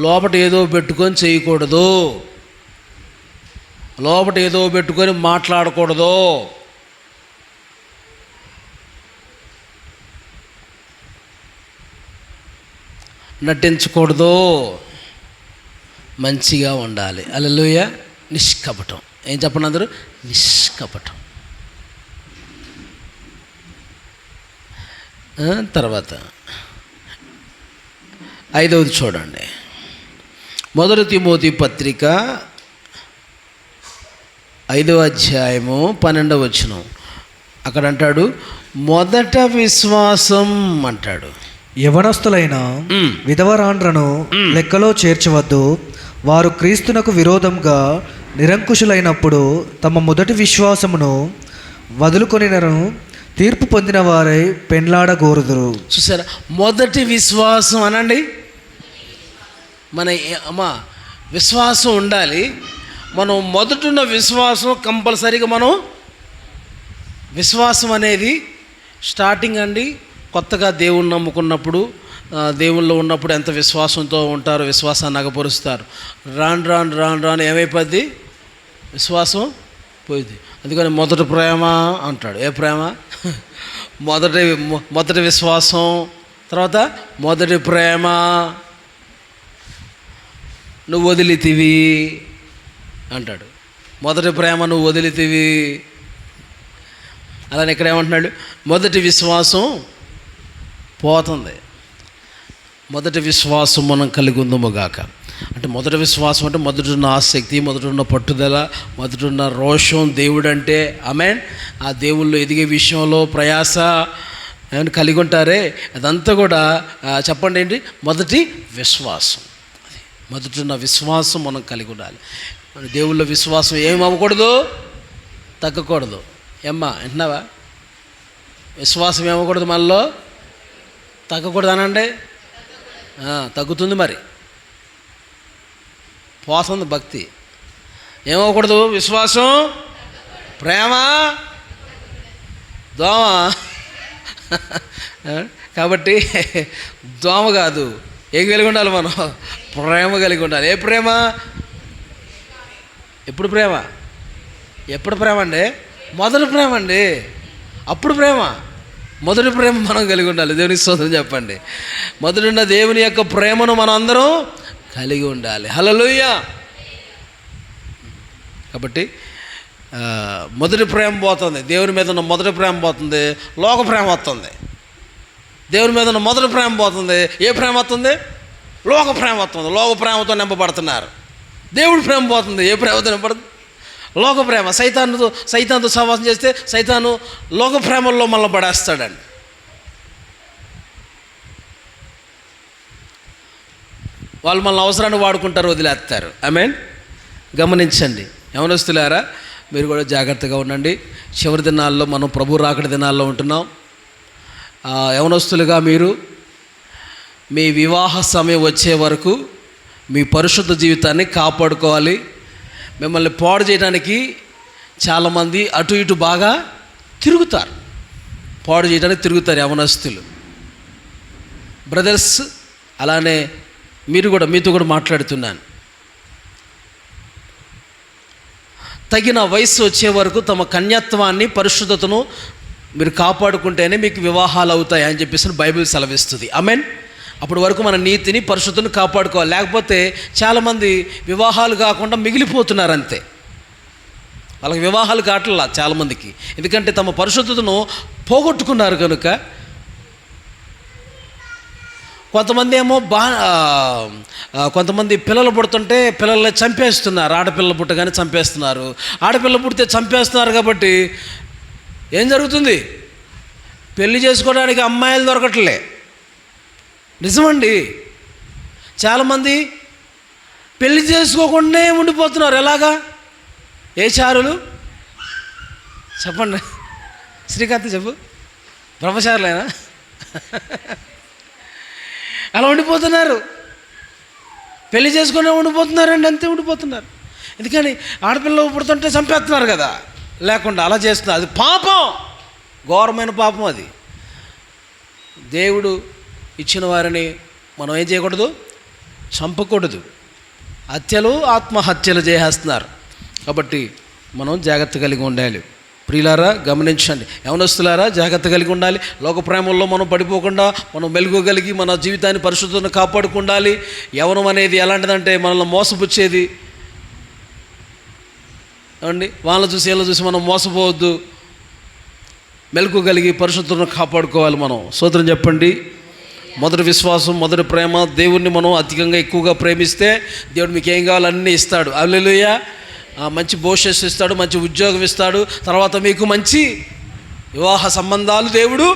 లోపట ఏదో పెట్టుకొని చేయకూడదు, లోపట ఏదో పెట్టుకొని మాట్లాడకూడదు. నటించకూడదు, మంచిగా ఉండాలి. హల్లెలూయా. నిష్కపటం. ఏం చెప్పండి అందరూ? నిష్కపటం. తర్వాత 5వది చూడండి, 1 తిమోతి పత్రిక 5వ అధ్యాయము 12వ వచనం. అక్కడ అంటాడు, మొదట విశ్వాసం అంటాడు. యవనస్తులైన విధవరాండ్రను లెక్కలో చేర్చవద్దు. వారు క్రీస్తునకు విరోధంగా నిరంకుశులైనప్పుడు తమ మొదటి విశ్వాసమును వదులుకొనినను తీర్పు పొందిన వారై పెండ్లాడగోరుదురు. చూసారా? మొదటి విశ్వాసం అనండి. మన అమ్మా విశ్వాసం ఉండాలి. మనం మొదటున్న విశ్వాసం కంపల్సరీగా మనం విశ్వాసం అనేది స్టార్టింగ్ అండి. కొత్తగా దేవుణ్ణి నమ్ముకున్నప్పుడు, దేవుల్లో ఉన్నప్పుడు ఎంత విశ్వాసంతో ఉంటారో విశ్వాసాన్ని నగపరుస్తారు. రాను రాను రాను రాను ఏమైపోద్ది? విశ్వాసం పోయింది. అందుకని మొదటి ప్రేమ అంటాడు. ఏ ప్రేమ? మొదటి విశ్వాసం, తర్వాత మొదటి ప్రేమ. నువ్వు వదిలితివి అంటాడు. మొదటి ప్రేమ నువ్వు వదిలితివి. అలానే ఇక్కడ ఏమంటున్నాడు? మొదటి విశ్వాసం పోతుంది. మొదటి విశ్వాసం మనం కలిగి ఉందముగాక. అంటే మొదటి విశ్వాసం అంటే మొదటున్న ఆసక్తి, మొదటున్న పట్టుదల, మొదటున్న రోషం దేవుడు అంటే. ఆమేన్. ఆ దేవుళ్ళు ఎదిగే విషయంలో ప్రయాస ఏమైనా కలిగి ఉంటారే, అదంతా కూడా చెప్పండి ఏంటి? మొదటి విశ్వాసం. మొదటున్న విశ్వాసం మనం కలిగి ఉండాలి. మన దేవుళ్ళ విశ్వాసం ఏమి అవ్వకూడదు? తగ్గకూడదు. ఏమ్మా వింటున్నావా? విశ్వాసం ఏమవ్వకూడదు, మనలో తగ్గకూడదు అనండి. తగ్గుతుంది, మరి పోతుంది భక్తి. ఏమవ్వకూడదు? విశ్వాసం, ప్రేమ, దోమ. కాబట్టి దోమ కాదు, ఏం కలిగి ఉండాలి మనం? ప్రేమ కలిగి ఉండాలి. ఏ ప్రేమ? ఎప్పుడు ప్రేమ? ఎప్పుడు ప్రేమ అండి? మొదటి ప్రేమ అండి. అప్పుడు ప్రేమ, మొదటి ప్రేమ మనం కలిగి ఉండాలి. దేవునికి స్తోత్రం చెప్పండి. మొదటిన్న దేవుని యొక్క ప్రేమను మనం అందరం కలిగి ఉండాలి. హల్లెలూయా. కాబట్టి మొదటి ప్రేమ పోతుంది, దేవుని మీద ఉన్న మొదటి ప్రేమ పోతుంది, లోక ప్రేమ వస్తుంది. దేవుని మీద ఉన్న మొదటి ప్రేమ పోతుంది, ఏ ప్రేమ వస్తుంది? లోక ప్రేమ వస్తుంది. లోక ప్రేమతో నింపబడుతున్నారు. దేవుడి ప్రేమ పోతుంది, ఏ ప్రేమతో నింపబడుతుంది? లోక ప్రేమ. సైతాన్తో సహవాసం చేస్తే సైతాను లోక ప్రేమల్లో మనల్ని పడేస్తాడండి. వాళ్ళు మనల్ని అవసరాన్ని వాడుకుంటారు, వదిలేస్తారు. ఆమేన్. గమనించండి యవనస్తులారా, మీరు కూడా జాగ్రత్తగా ఉండండి. చివరి దినాల్లో మనం ప్రభు రాకడ దినాల్లో ఉంటున్నాం. యవనస్తులుగా మీరు మీ వివాహ సమయం వచ్చే వరకు మీ పరిశుద్ధ జీవితాన్ని కాపాడుకోవాలి. మిమ్మల్ని పాడు చేయడానికి చాలామంది అటు ఇటు బాగా తిరుగుతారు, పాడు చేయడానికి తిరుగుతారు యవనస్తులు. బ్రదర్స్, అలానే మీతో కూడా మాట్లాడుతున్నాను. తగిన వయసు వచ్చే వరకు తమ కన్యత్వాన్ని, పరిశుద్ధతను మీరు కాపాడుకుంటేనే మీకు వివాహాలు అవుతాయి అని చెప్పేసి బైబిల్ సెలవిస్తుంది. ఆమేన్. అప్పటి వరకు మన నీతిని, పరిశుద్ధతను కాపాడుకోవాలి. లేకపోతే చాలామంది వివాహాలు కాకుండా మిగిలిపోతున్నారు అంతే. వాళ్ళకి వివాహాలు కావట్లా చాలామందికి, ఎందుకంటే తమ పరిశుద్ధతను పోగొట్టుకున్నారు కనుక. కొంతమంది ఏమో కొంతమంది పిల్లలు పుడుతుంటే పిల్లల్ని చంపేస్తున్నారు. ఆడపిల్లలు పుట్టగానే చంపేస్తున్నారు. ఆడపిల్ల పుడితే చంపేస్తున్నారు కాబట్టి ఏం జరుగుతుంది? పెళ్లి చేసుకోవడానికి అమ్మాయిలు దొరకట్లే. నిజమండి. చాలామంది పెళ్లి చేసుకోకుండా ఉండిపోతున్నారు. ఎలాగా? ఏ చారులు చెప్పండి, శ్రీకాంత్ చెప్పు. బ్రహ్మచారులేనా? అలా ఉండిపోతున్నారు, పెళ్లి చేసుకునే ఉండిపోతున్నారండి, అంతే ఉండిపోతున్నారు. ఎందుకని? ఆడపిల్లలు పుడుతుంటే చంపేస్తున్నారు కదా, లేకుండా అలా చేస్తున్నారు. అది పాపం, ఘోరమైన పాపం అది. దేవుడు ఇచ్చిన వారిని మనం ఏం చేయకూడదు? చంపకూడదు. హత్యలు ఆత్మహత్యలు చేసేస్తున్నారు. కాబట్టి మనం జాగ్రత్త కలిగి ఉండాలి. ప్రియులారా గమనించండి, యవనస్తులారా జాగ్రత్త కలిగి ఉండాలి. లోక ప్రేమల్లో మనం పడిపోకుండా మనం మెలుగగలిగి మన జీవితాన్ని పరిశుద్ధతను కాపాడుకుండాలి. యవనం అనేది ఎలాంటిదంటే మనల్ని మోసపుచ్చేది అండి. వాళ్ళని చూసి వీళ్ళని చూసి మనం మోసపోవద్దు. మెలుగగలిగి పరిశుద్ధతను కాపాడుకోవాలి మనం. స్తోత్రం చెప్పండి. మొదటి విశ్వాసం, మొదటి ప్రేమ. దేవుణ్ణి మనం అధికంగా ఎక్కువగా ప్రేమిస్తే దేవుడు మీకు ఏం కావాలో అన్నీ ఇస్తాడు. హల్లెలూయా. మంచి భవిష్యత్తు ఇస్తాడు, మంచి ఉద్యోగం ఇస్తాడు, తర్వాత మీకు మంచి వివాహ సంబంధాలు దేవుడు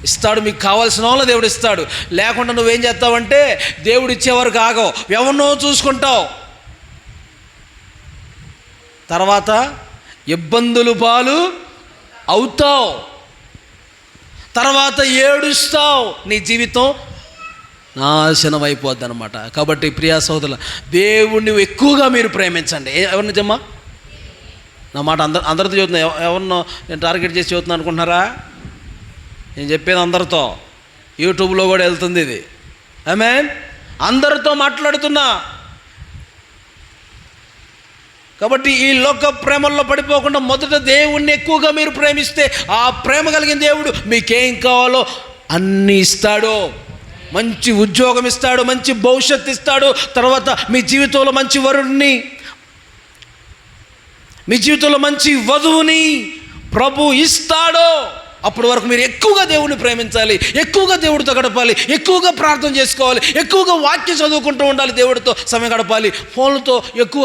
ఇస్తాడు. మీకు కావాల్సిన వాళ్ళు దేవుడు ఇస్తాడు. లేకుండా నువ్వేం చేస్తావంటే దేవుడు ఇచ్చేవరకు ఆగవు, ఎవరినో చూసుకుంటావు, తర్వాత ఇబ్బందులు పాలు అవుతావు, తర్వాత ఏడుస్తావు, నీ జీవితం నాశనం అయిపోద్ది అనమాట. కాబట్టి ప్రియా సోదరుల, దేవుణ్ణి ఎక్కువగా మీరు ప్రేమించండి. ఎవరిని జమ్మా నా మాట అందరితో చదువుతున్నా. ఎవరినో నేను టార్గెట్ చేసి చదువుతున్నా అనుకుంటున్నారా? నేను చెప్పేది అందరితో, యూట్యూబ్లో కూడా వెళ్తుంది ఇది. ఆమేన్. అందరితో మాట్లాడుతున్నా. కాబట్టి ఈ లోక ప్రేమల్లో పడిపోకుండా మొదట దేవుణ్ణి ఎక్కువగా మీరు ప్రేమిస్తే ఆ ప్రేమ కలిగిన దేవుడు మీకేం కావాలో అన్నీ ఇస్తాడు. మంచి ఉద్యోగం ఇస్తాడు, మంచి భవిష్యత్తు ఇస్తాడు, తర్వాత మీ జీవితంలో మంచి వరుణ్ణి, మీ జీవితంలో మంచి వధువుని ప్రభు ఇస్తాడు. అప్పటి వరకు మీరు ఎక్కువగా దేవుణ్ణి ప్రేమించాలి, ఎక్కువగా దేవుడితో గడపాలి, ఎక్కువగా ప్రార్థన చేసుకోవాలి, ఎక్కువగా వాక్యం చదువుకుంటూ ఉండాలి, దేవుడితో సమయం గడపాలి. ఫోన్లతో ఎక్కువ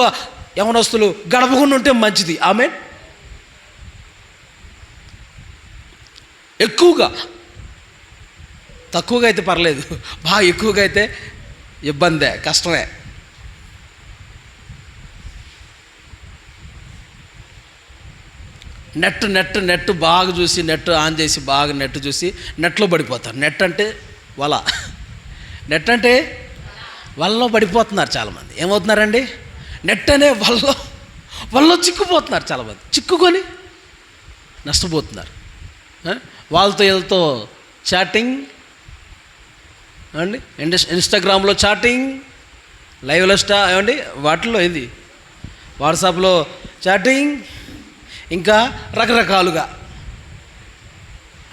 యవనస్తులు గడపకుండా ఉంటే మంచిది. ఆమేన్. ఎక్కువగా, తక్కువగా అయితే పర్లేదు, బాగా ఎక్కువగా అయితే ఇబ్బందే, కష్టమే. నెట్ బాగా చూసి, నెట్ ఆన్ చేసి బాగా నెట్ చూసి నెట్లో పడిపోతారు. నెట్ అంటే వల, నెట్ అంటే వలలో పడిపోతున్నారు చాలామంది. ఏమవుతున్నారండి? నెట్ అనే వలలో చిక్కుపోతున్నారు చాలామంది. చిక్కుకొని నష్టపోతున్నారు. వాళ్ళతో వీళ్ళతో చాటింగ్ అండి, ఇన్స్టాగ్రామ్లో చాటింగ్, లైవ్లో ఏమండి వాటిల్లో ఏంది, వాట్సాప్లో చాటింగ్, ఇంకా రకరకాలుగా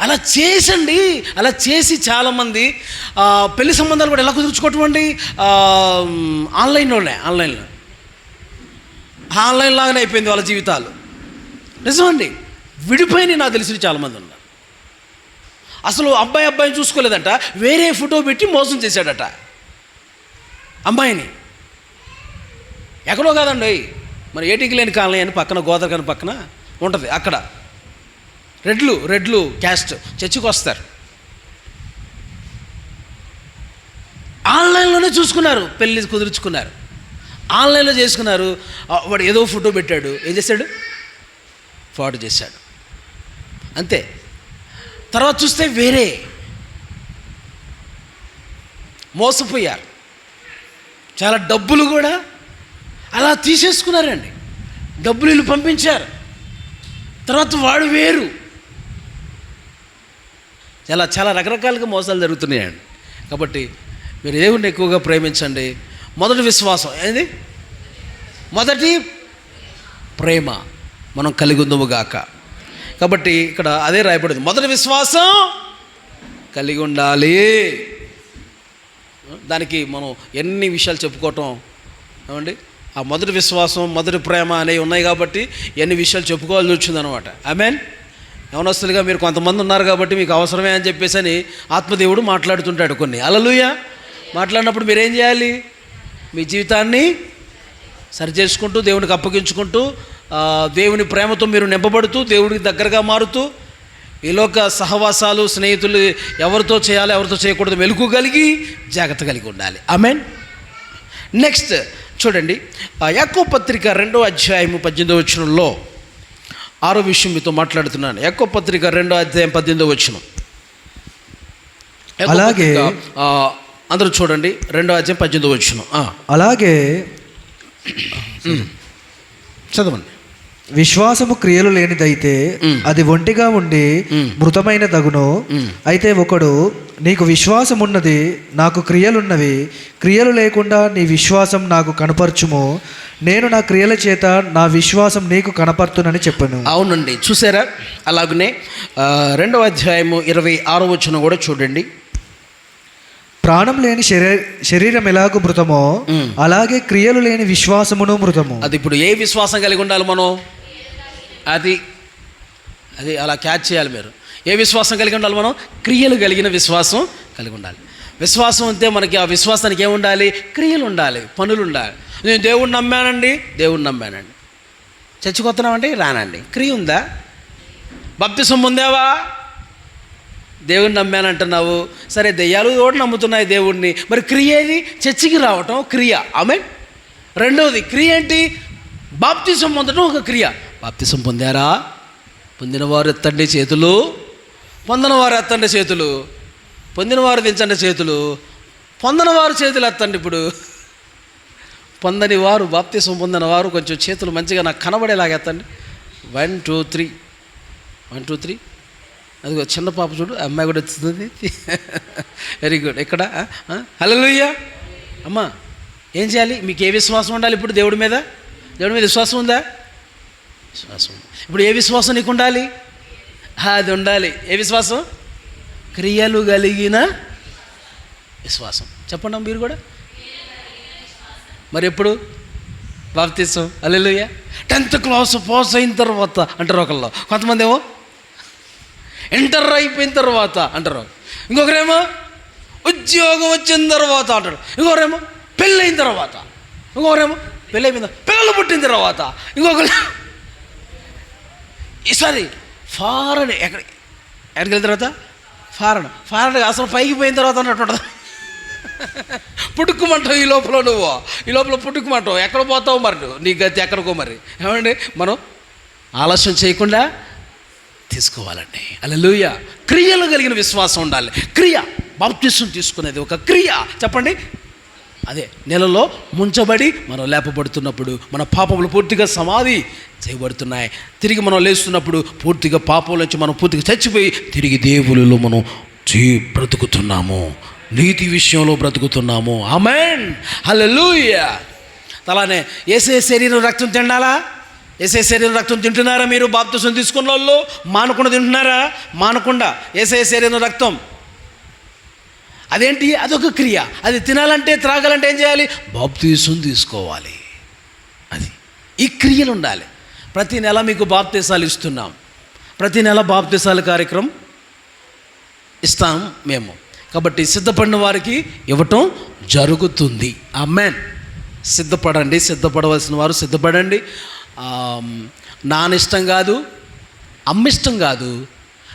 అలా చేసండి. అలా చేసి చాలామంది పెళ్లి సంబంధాలు కూడా ఎలా కుదుర్చుకోవటం అండి, ఆన్లైన్లో లాగానే అయిపోయింది వాళ్ళ జీవితాలు. నిజమండి, విడిపోయిన నాకు తెలిసిన చాలామంది ఉన్నారు. అసలు అబ్బాయిని చూసుకోలేదంట, వేరే ఫోటో పెట్టి మోసం చేశాడట అమ్మాయిని. ఎక్కడో కాదండి, మరి ఏటీకి లేని కాలనీ అని పక్కన, గోదావరి పక్కన ఉంటుంది, అక్కడ రెడ్లు క్యాస్ట్ చర్చికి వస్తారు. ఆన్లైన్లోనే చూసుకున్నారు, పెళ్ళి కుదుర్చుకున్నారు, ఆన్లైన్లో చేసుకున్నారు. వాడు ఏదో ఫోటో పెట్టాడు, ఏం చేశాడు, ఫార్వర్డ్ చేశాడు, అంతే. తర్వాత చూస్తే వేరే, మోసపోయారు. చాలా డబ్బులు కూడా అలా తీసేసుకున్నారండి. డబ్బులు వీళ్ళు పంపించారు, తర్వాత వాడు వేరు. చాలా రకరకాలుగా మోసాలు జరుగుతున్నాయండి. కాబట్టి మీరు దేవుణ్ణి ఎక్కువగా ప్రేమించండి. మొదటి విశ్వాసం ఏంది? మొదటి ప్రేమ మనం కలిగి ఉందము గాక. కాబట్టి ఇక్కడ అదే రాయబడింది, మొదటి విశ్వాసం కలిగి ఉండాలి. దానికి మనం ఎన్ని విషయాలు చెప్పుకోవటం ఏమండి, ఆ మొదటి విశ్వాసం, మొదటి ప్రేమ అనేవి ఉన్నాయి కాబట్టి ఎన్ని విషయాలు చెప్పుకోవాల్సి వచ్చిందనమాట. ఆమేన్. యవనస్తులుగా మీరు కొంతమంది ఉన్నారు కాబట్టి మీకు అవసరమే అని చెప్పేసి అని ఆత్మదేవుడు మాట్లాడుతుంటాడు కొన్ని. హల్లెలూయా. మాట్లాడినప్పుడు మీరేం చేయాలి? మీ జీవితాన్ని సరి చేసుకుంటూ, దేవునికి అప్పగించుకుంటూ, దేవుని ప్రేమతో మీరు నింపబడుతూ, దేవుడికి దగ్గరగా మారుతూ, ఈలోక సహవాసాలు, స్నేహితులు ఎవరితో చేయాలి, ఎవరితో చేయకూడదు మెలకువగలిగి జాగ్రత్త కలిగి ఉండాలి. ఆమేన్. నెక్స్ట్ చూడండి, యాకోబు పత్రిక 2వ అధ్యాయము 18వ వచనంలో 6వ విషయం మీతో మాట్లాడుతున్నాను. యాకోబు పత్రిక 2వ అధ్యాయం 18వ వచనం. అలాగే అందరూ చూడండి, 2వ అధ్యాయం 18వ వచనం. అలాగే చదవండి. విశ్వాసము క్రియలు లేనిదైతే అది ఒంటిగా ఉండి మృతమైన దగును. అయితే ఒకడు, నీకు విశ్వాసం ఉన్నది, నాకు క్రియలున్నవి, క్రియలు లేకుండా నీ విశ్వాసం నాకు కనపరచుము, నేను నా క్రియల చేత నా విశ్వాసం నీకు కనపరుతునని చెప్పాను. అవునండి, చూసారా? అలాగనే 2వ అధ్యాయము 26వ వచనం కూడా చూడండి. ప్రాణం లేని శరీరం ఎలాగూ మృతమో అలాగే క్రియలు లేని విశ్వాసమును మృతము. అది ఇప్పుడు ఏ విశ్వాసం కలిగి ఉండాలి మనం? అది అలా క్యాచ్ చేయాలి మీరు. ఏ విశ్వాసం కలిగి ఉండాలి మనం? క్రియలు కలిగిన విశ్వాసం కలిగి ఉండాలి. విశ్వాసం అంతే మనకి. ఆ విశ్వాసానికి ఏముండాలి? క్రియలు ఉండాలి, పనులు ఉండాలి. నేను దేవుణ్ణి నమ్మానండి. చర్చికి వస్తున్నామండి, రానండి. క్రియ ఉందా? బాప్తిసం పొందావా? దేవుణ్ణి నమ్మానంటున్నావు, సరే. దెయ్యాలు కూడా నమ్ముతున్నాయి దేవుణ్ణి, మరి క్రియ ఏది? చర్చికి రావటం క్రియ. ఆమేన్. రెండవది క్రియ ఏంటి? బాప్తిసం పొందడం ఒక క్రియ. బాప్తిసం పొందారా? పొందినవారు ఎత్తండి చేతులు, పొందనవారు ఎత్తండి చేతులు, పొందినవారు దించండి చేతులు, పొందనవారు చేతులు ఎత్తండి. ఇప్పుడు పొందని వారు, బాప్తిసం పొందిన వారు కొంచెం చేతులు మంచిగా నాకు కనబడేలాగా ఎత్తండి. 1 2 3 1 2 3. అదిగో చిన్న పాప చూడు, అమ్మాయి కూడా వచ్చింది. Very good. ఎక్కడ? హల్లెలూయా. అమ్మా, ఏం చేయాలి? మీకు ఏ విశ్వాసం ఉండాలి ఇప్పుడు? దేవుడి మీద విశ్వాసం ఉందా? విశ్వాసం ఉంది. ఇప్పుడు ఏ విశ్వాసం నీకు ఉండాలి? అది ఉండాలి. ఏ విశ్వాసం? క్రియలు కలిగిన విశ్వాసం. చెప్పండి మీరు కూడా. మరి ఎప్పుడు? బాప్తిసం. హల్లెలూయా. 10th క్లాస్ పాస్ అయిన తర్వాత అంటారు ఒకళ్ళు, కొంతమంది ఏమో ఇంటర్ అయిపోయిన తర్వాత అంటారు, ఇంకొకరేమో ఉద్యోగం వచ్చిన తర్వాత అంటారు, ఇంకొకరేమో పెళ్ళైన తర్వాత, ఇంకొకరేమో పెళ్ళి అయిపోయిన పిల్లలు పుట్టిన తర్వాత, ఇంకొకరు ఈసారి ఫారెన్. ఎక్కడికి వెళ్ళిన తర్వాత ఫారెన్ అసలు పైకి పోయిన తర్వాత అన్నట్టు పుట్టుకుమంటావు. ఈ లోపల పుట్టుకుమంటావు. ఎక్కడ పోతావు మరి? నీ గతి ఎక్కడికో మరి. ఏమండి, మనం ఆలస్యం చేయకుండా తీసుకోవాలండి. హల్లెలూయా. క్రియలు కలిగిన విశ్వాసం ఉండాలి. క్రియ, బాప్తిసం తీసుకునేది ఒక క్రియ. చెప్పండి. అదే నెలలో ముంచబడి మనం లేపబడుతున్నప్పుడు మన పాపములు పూర్తిగా సమాధి చేయబడుతున్నాయి. తిరిగి మనం లేస్తున్నప్పుడు పూర్తిగా పాపం నుంచి మనం పూర్తిగా చచ్చిపోయి తిరిగి దేవునిలో మనం బ్రతుకుతున్నాము, నీతి విషయంలో బ్రతుకుతున్నాము. ఆమేన్. హల్లెలూయా. అలానే యేసే శరీరం రక్తం తినాలా? యేసే శరీరం రక్తం తింటున్నారా మీరు? బాప్తిసం తీసుకున్న వాళ్ళు మానకుండా తింటున్నారా? మానకుండా యేసే శరీరం రక్తం. అదేంటి? అదొక క్రియ. అది తినాలంటే, త్రాగాలంటే ఏం చేయాలి? బాప్తిసం తీసుకోవాలి. అది ఈ క్రియలు ఉండాలి. ప్రతి నెల మీకు బాప్తిసాలు ఇస్తున్నాం. ప్రతి నెల బాప్తిసాల కార్యక్రమం ఇస్తాం మేము. కాబట్టి సిద్ధపడిన వారికి ఇవ్వటం జరుగుతుంది. ఆమేన్. సిద్ధపడండి. సిద్ధపడవలసిన వారు సిద్ధపడండి. నానిష్టం కాదు, అమ్మిష్టం కాదు,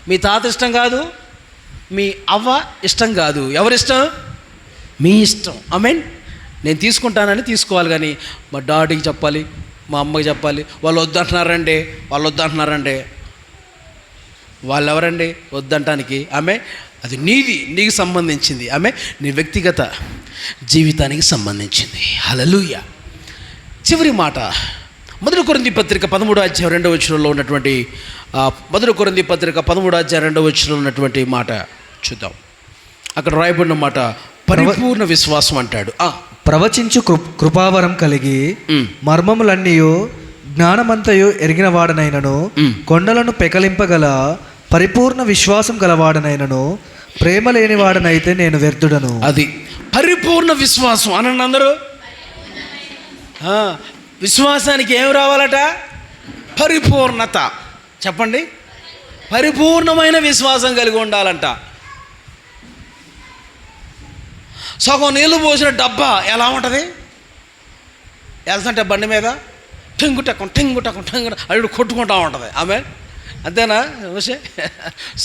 మీ తాత ఇష్టం కాదు, మీ అవ్వ ఇష్టం కాదు. ఎవరిష్టం? మీ ఇష్టం. ఆమేన్. నేను తీసుకుంటానని తీసుకోవాలి, కానీ మా డాడీకి చెప్పాలి, మా అమ్మకి చెప్పాలి. వాళ్ళు వద్దంటున్నారండి. వాళ్ళు ఎవరండి వద్దంటానికి? అది నీకు సంబంధించింది. నీ వ్యక్తిగత జీవితానికి సంబంధించింది. హల్లెలూయా. చివరి మాట 1 కొరింథీ పత్రిక 13వ అధ్యాయం 2వ వచనంలో ఉన్నటువంటి 1 కొరింథీ పత్రిక 13వ అధ్యాయం 2వ వచనంలో ఉన్నటువంటి మాట చూద్దాం. అక్కడ రాయబడిన మాట పరిపూర్ణ విశ్వాసం అంటాడు. ప్రవచించు కృపావరం కలిగి మర్మములన్నీయు జ్ఞానమంతయు ఎరిగిన వాడనైనను కొండలను పెకలింపగల పరిపూర్ణ విశ్వాసం గలవాడనైనను ప్రేమ లేని వాడనైతే నేను వ్యర్థుడను. అది పరిపూర్ణ విశ్వాసం అనండి అందరూ. విశ్వాసానికి ఏం రావాలట? పరిపూర్ణత. చెప్పండి. పరిపూర్ణమైన విశ్వాసం కలిగి ఉండాలంట. సగం నీళ్ళు పోసిన డబ్బా ఎలా ఉంటుంది? వెళ్తుంటే బండి మీద టెంగు అడు కొట్టుకుంటూ ఉంటుంది. అంతేనా?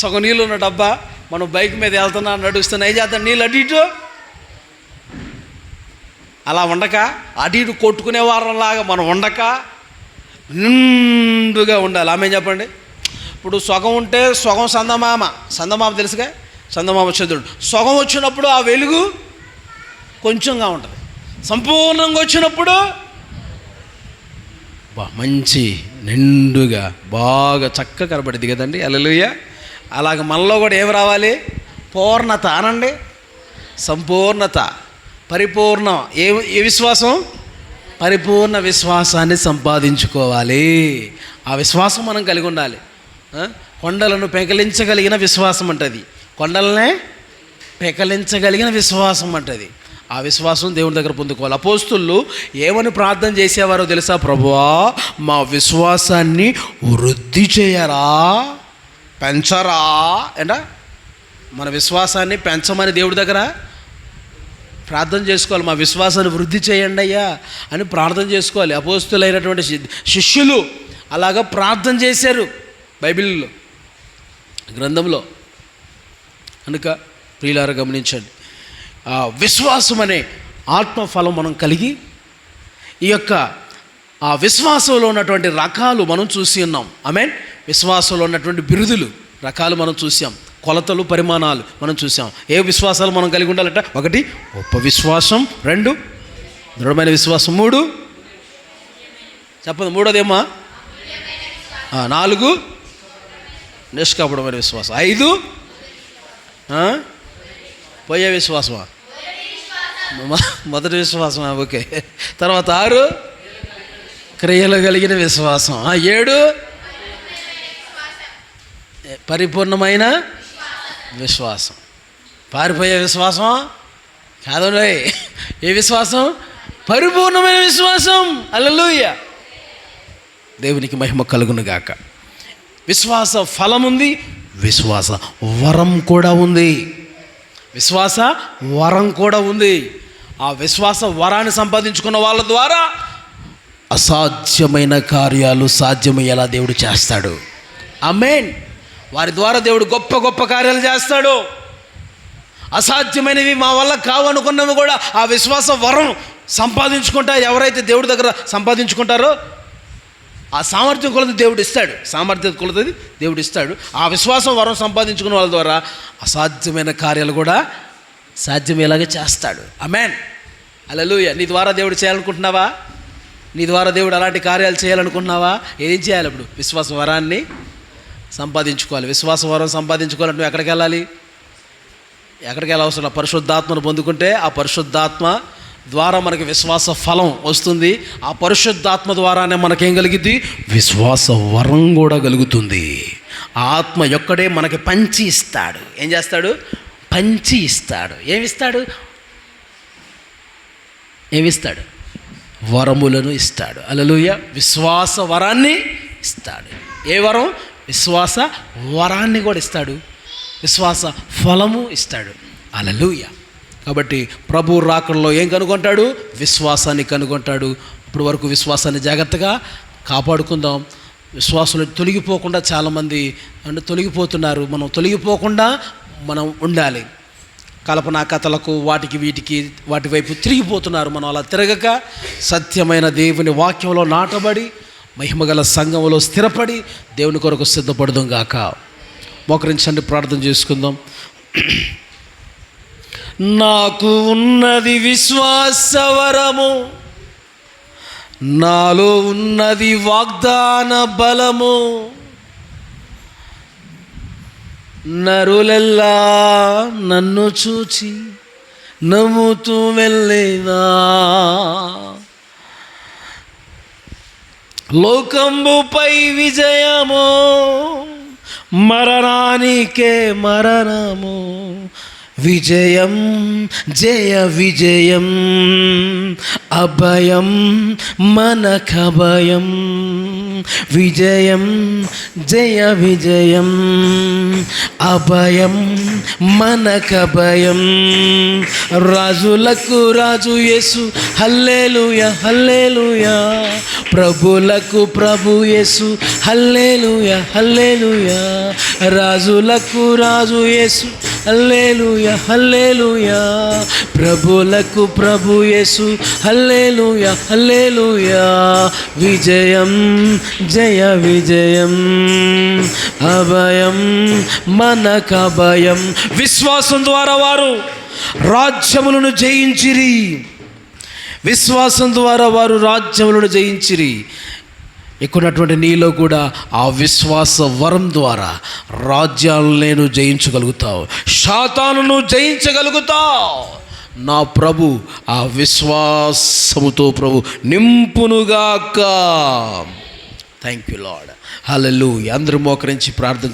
సగం నీళ్ళు ఉన్న డబ్బా మనం బైక్ మీద వెళ్తున్నా నడుస్తున్నా ఏం చేద్దాం? నీళ్ళు అటు ఇటు అలా ఉండక, అటు ఇటు కొట్టుకునే వారంలాగా మనం ఉండక నిండుగా ఉండాలి. చెప్పండి. ఇప్పుడు సగం ఉంటే సగం సందమామ తెలుసుగా, సందమామ చంద్రుడు. సగం వచ్చినప్పుడు ఆ వెలుగు కొంచెంగా ఉంటుంది, సంపూర్ణంగా వచ్చినప్పుడు మంచి నిండుగా బాగా చక్కగా కనబడింది కదండి. హల్లెలూయా. అలాగ మనలో కూడా ఏం రావాలి? పూర్ణత అనండి, సంపూర్ణత, పరిపూర్ణం. ఏ విశ్వాసం? పరిపూర్ణ విశ్వాసాన్ని సంపాదించుకోవాలి. ఆ విశ్వాసం మనం కలిగి ఉండాలి. కొండలను పెకలించగలిగిన విశ్వాసం అంటది, కొండలనే పెకలించగలిగిన విశ్వాసం అంటది. ఆ విశ్వాసం దేవుని దగ్గర పొందుకోవాలి. అపోస్తులు ఏమని ప్రార్థన చేసేవారో తెలుసా? ప్రభువా, మా విశ్వాసాన్ని వృద్ధి చేయరా, పెంచరా. ఏంటా? మన విశ్వాసాన్ని పెంచమని దేవుడి దగ్గర ప్రార్థన చేసుకోవాలి. మా విశ్వాసాన్ని వృద్ధి చేయండి అయ్యా అని ప్రార్థన చేసుకోవాలి. అపోస్తులైనటువంటి శిష్యులు అలాగా ప్రార్థన చేశారు బైబిల్లో, గ్రంథంలో. కనుక ప్రియులారా గమనించండి, విశ్వాసం అనే ఆత్మఫలం మనం కలిగి ఈ యొక్క ఆ విశ్వాసంలో ఉన్నటువంటి రకాలు మనం చూసి ఉన్నాం. ఆమేన్. విశ్వాసంలో ఉన్నటువంటి బిరుదులు రకాలు మనం చూసాం, కొలతలు పరిమాణాలు మనం చూసాం. ఏ విశ్వాసాలు మనం కలిగి ఉండాలట? 1 గొప్ప విశ్వాసం, 2 దృఢమైన విశ్వాసం, 3 చెప్పండి, 3ోదేమా 4 నిష్కపటమైన విశ్వాసం, 5 పోయే విశ్వాసమా? మొదటి విశ్వాసమా? ఓకే. తర్వాత 6 క్రియలు కలిగిన విశ్వాసం, 7 పరిపూర్ణమైన విశ్వాసం. పారిపోయే విశ్వాసం కాదండి. ఏ విశ్వాసం? పరిపూర్ణమైన విశ్వాసం. హల్లెలూయా. దేవునికి మహిమ కలుగును గాక. విశ్వాస ఫలం ఉంది, విశ్వాస వరం కూడా ఉంది. విశ్వాస వరం కూడా ఉంది. ఆ విశ్వాస వరాన్ని సంపాదించుకున్న వాళ్ళ ద్వారా అసాధ్యమైన కార్యాలు సాధ్యమయ్యేలా దేవుడు చేస్తాడు. ఆమేన్. వారి ద్వారా దేవుడు గొప్ప గొప్ప కార్యాలు చేస్తాడు. అసాధ్యమైనవి, మా వల్ల కావనుకున్నవి కూడా ఆ విశ్వాస వరం సంపాదించుకుంటా. ఎవరైతే దేవుడి దగ్గర సంపాదించుకుంటారో ఆ సామర్థ్యం కొలది దేవుడు ఇస్తాడు, సామర్థ్యం కొలది దేవుడు ఇస్తాడు. ఆ విశ్వాసం వరం సంపాదించుకున్న వాళ్ళ ద్వారా అసాధ్యమైన కార్యాలు కూడా సాధ్యమయ్యేలాగా చేస్తాడు. ఆమేన్. హల్లెలూయా. నీ ద్వారా దేవుడు చేయాలనుకుంటున్నావా? నీ ద్వారా దేవుడు అలాంటి కార్యాలు చేయాలనుకుంటున్నావా? ఏం చేయాలి? ఇప్పుడు విశ్వాస వరాన్ని సంపాదించుకోవాలి. విశ్వాస వరం సంపాదించుకోవాలంటే నువ్వు ఎక్కడికి వెళ్ళాలి? ఎక్కడికి వెళ్ళవసరం? పరిశుద్ధాత్మను పొందుకుంటే ఆ పరిశుద్ధాత్మ ద్వారా మనకి విశ్వాస ఫలం వస్తుంది. ఆ పరిశుద్ధాత్మ ద్వారానే మనకేం కలిగిద్ది? విశ్వాస వరం కూడా కలుగుతుంది. ఆ ఆత్మ యొక్కడే మనకి పంచి ఇస్తాడు. ఏం చేస్తాడు? పంచి ఇస్తాడు. ఏమిస్తాడు? వరములను ఇస్తాడు. హల్లెలూయా. విశ్వాస వరాన్ని ఇస్తాడు. ఏ వరం? విశ్వాస వరాన్ని కూడా ఇస్తాడు. విశ్వాస ఫలము ఇస్తాడు. హల్లెలూయా. కాబట్టి ప్రభు రాకడలో ఏం కనుగొంటాడు? విశ్వాసాన్ని కనుగొంటాడు. ఇప్పుడు వరకు విశ్వాసాన్ని జాగ్రత్తగా కాపాడుకుందాం. విశ్వాసులు తొలగిపోకుండా చాలామంది తొలగిపోతున్నారు. మనం తొలగిపోకుండా మనం ఉండాలి. కల్పనా కథలకు వాటి వైపు తిరిగిపోతున్నారు. మనం అలా తిరగక సత్యమైన దేవుని వాక్యంలో నాటబడి మహిమగల సంఘంలో స్థిరపడి దేవుని కొరకు సిద్ధపడదాం గాక. మోకరించండి, ప్రార్థన చేసుకుందాం. నాకు ఉన్నది విశ్వాసవరము, నాలో ఉన్నది వాగ్దాన బలము. నరులెల్లా నన్ను చూచి నమ్ముతూ వెళ్ళేదా, లోకంబుపై విజయము, మరణానికే మరణము. విజయం జయ విజయం, అభయం మనకభయం. విజయం జయ విజయం, అభయం మనకభయం. రాజులకు రాజు యేసు, హల్లెలూయా హల్లెలూయా. ప్రభులకు ప్రభు యేసు, హల్లెలూయా హల్లెలూయా. రాజులకు రాజు యేసు, హల్లెలూయా హల్లెలూయా. ప్రభులకు ప్రభు యేసు, హల్లెలూయా హల్లెలూయా. విజయం జయ విజయం, అభయం మనకభయం. విశ్వాసం ద్వారా వారు రాజ్యములను జయించిరి. విశ్వాసం ద్వారా వారు రాజ్యములను జయించిరి. ఇక్కడున్నటువంటి నీలో కూడా ఆ విశ్వాస వరం ద్వారా రాజ్యాలను నేను జయించగలుగుతావు, సాతానును జయించగలుగుతావు. నా ప్రభు ఆ విశ్వాసముతో ప్రభు నింపునుగాక. Thank you Lord. హల్లెలూయా. అందరూ మోకరించి ప్రార్థన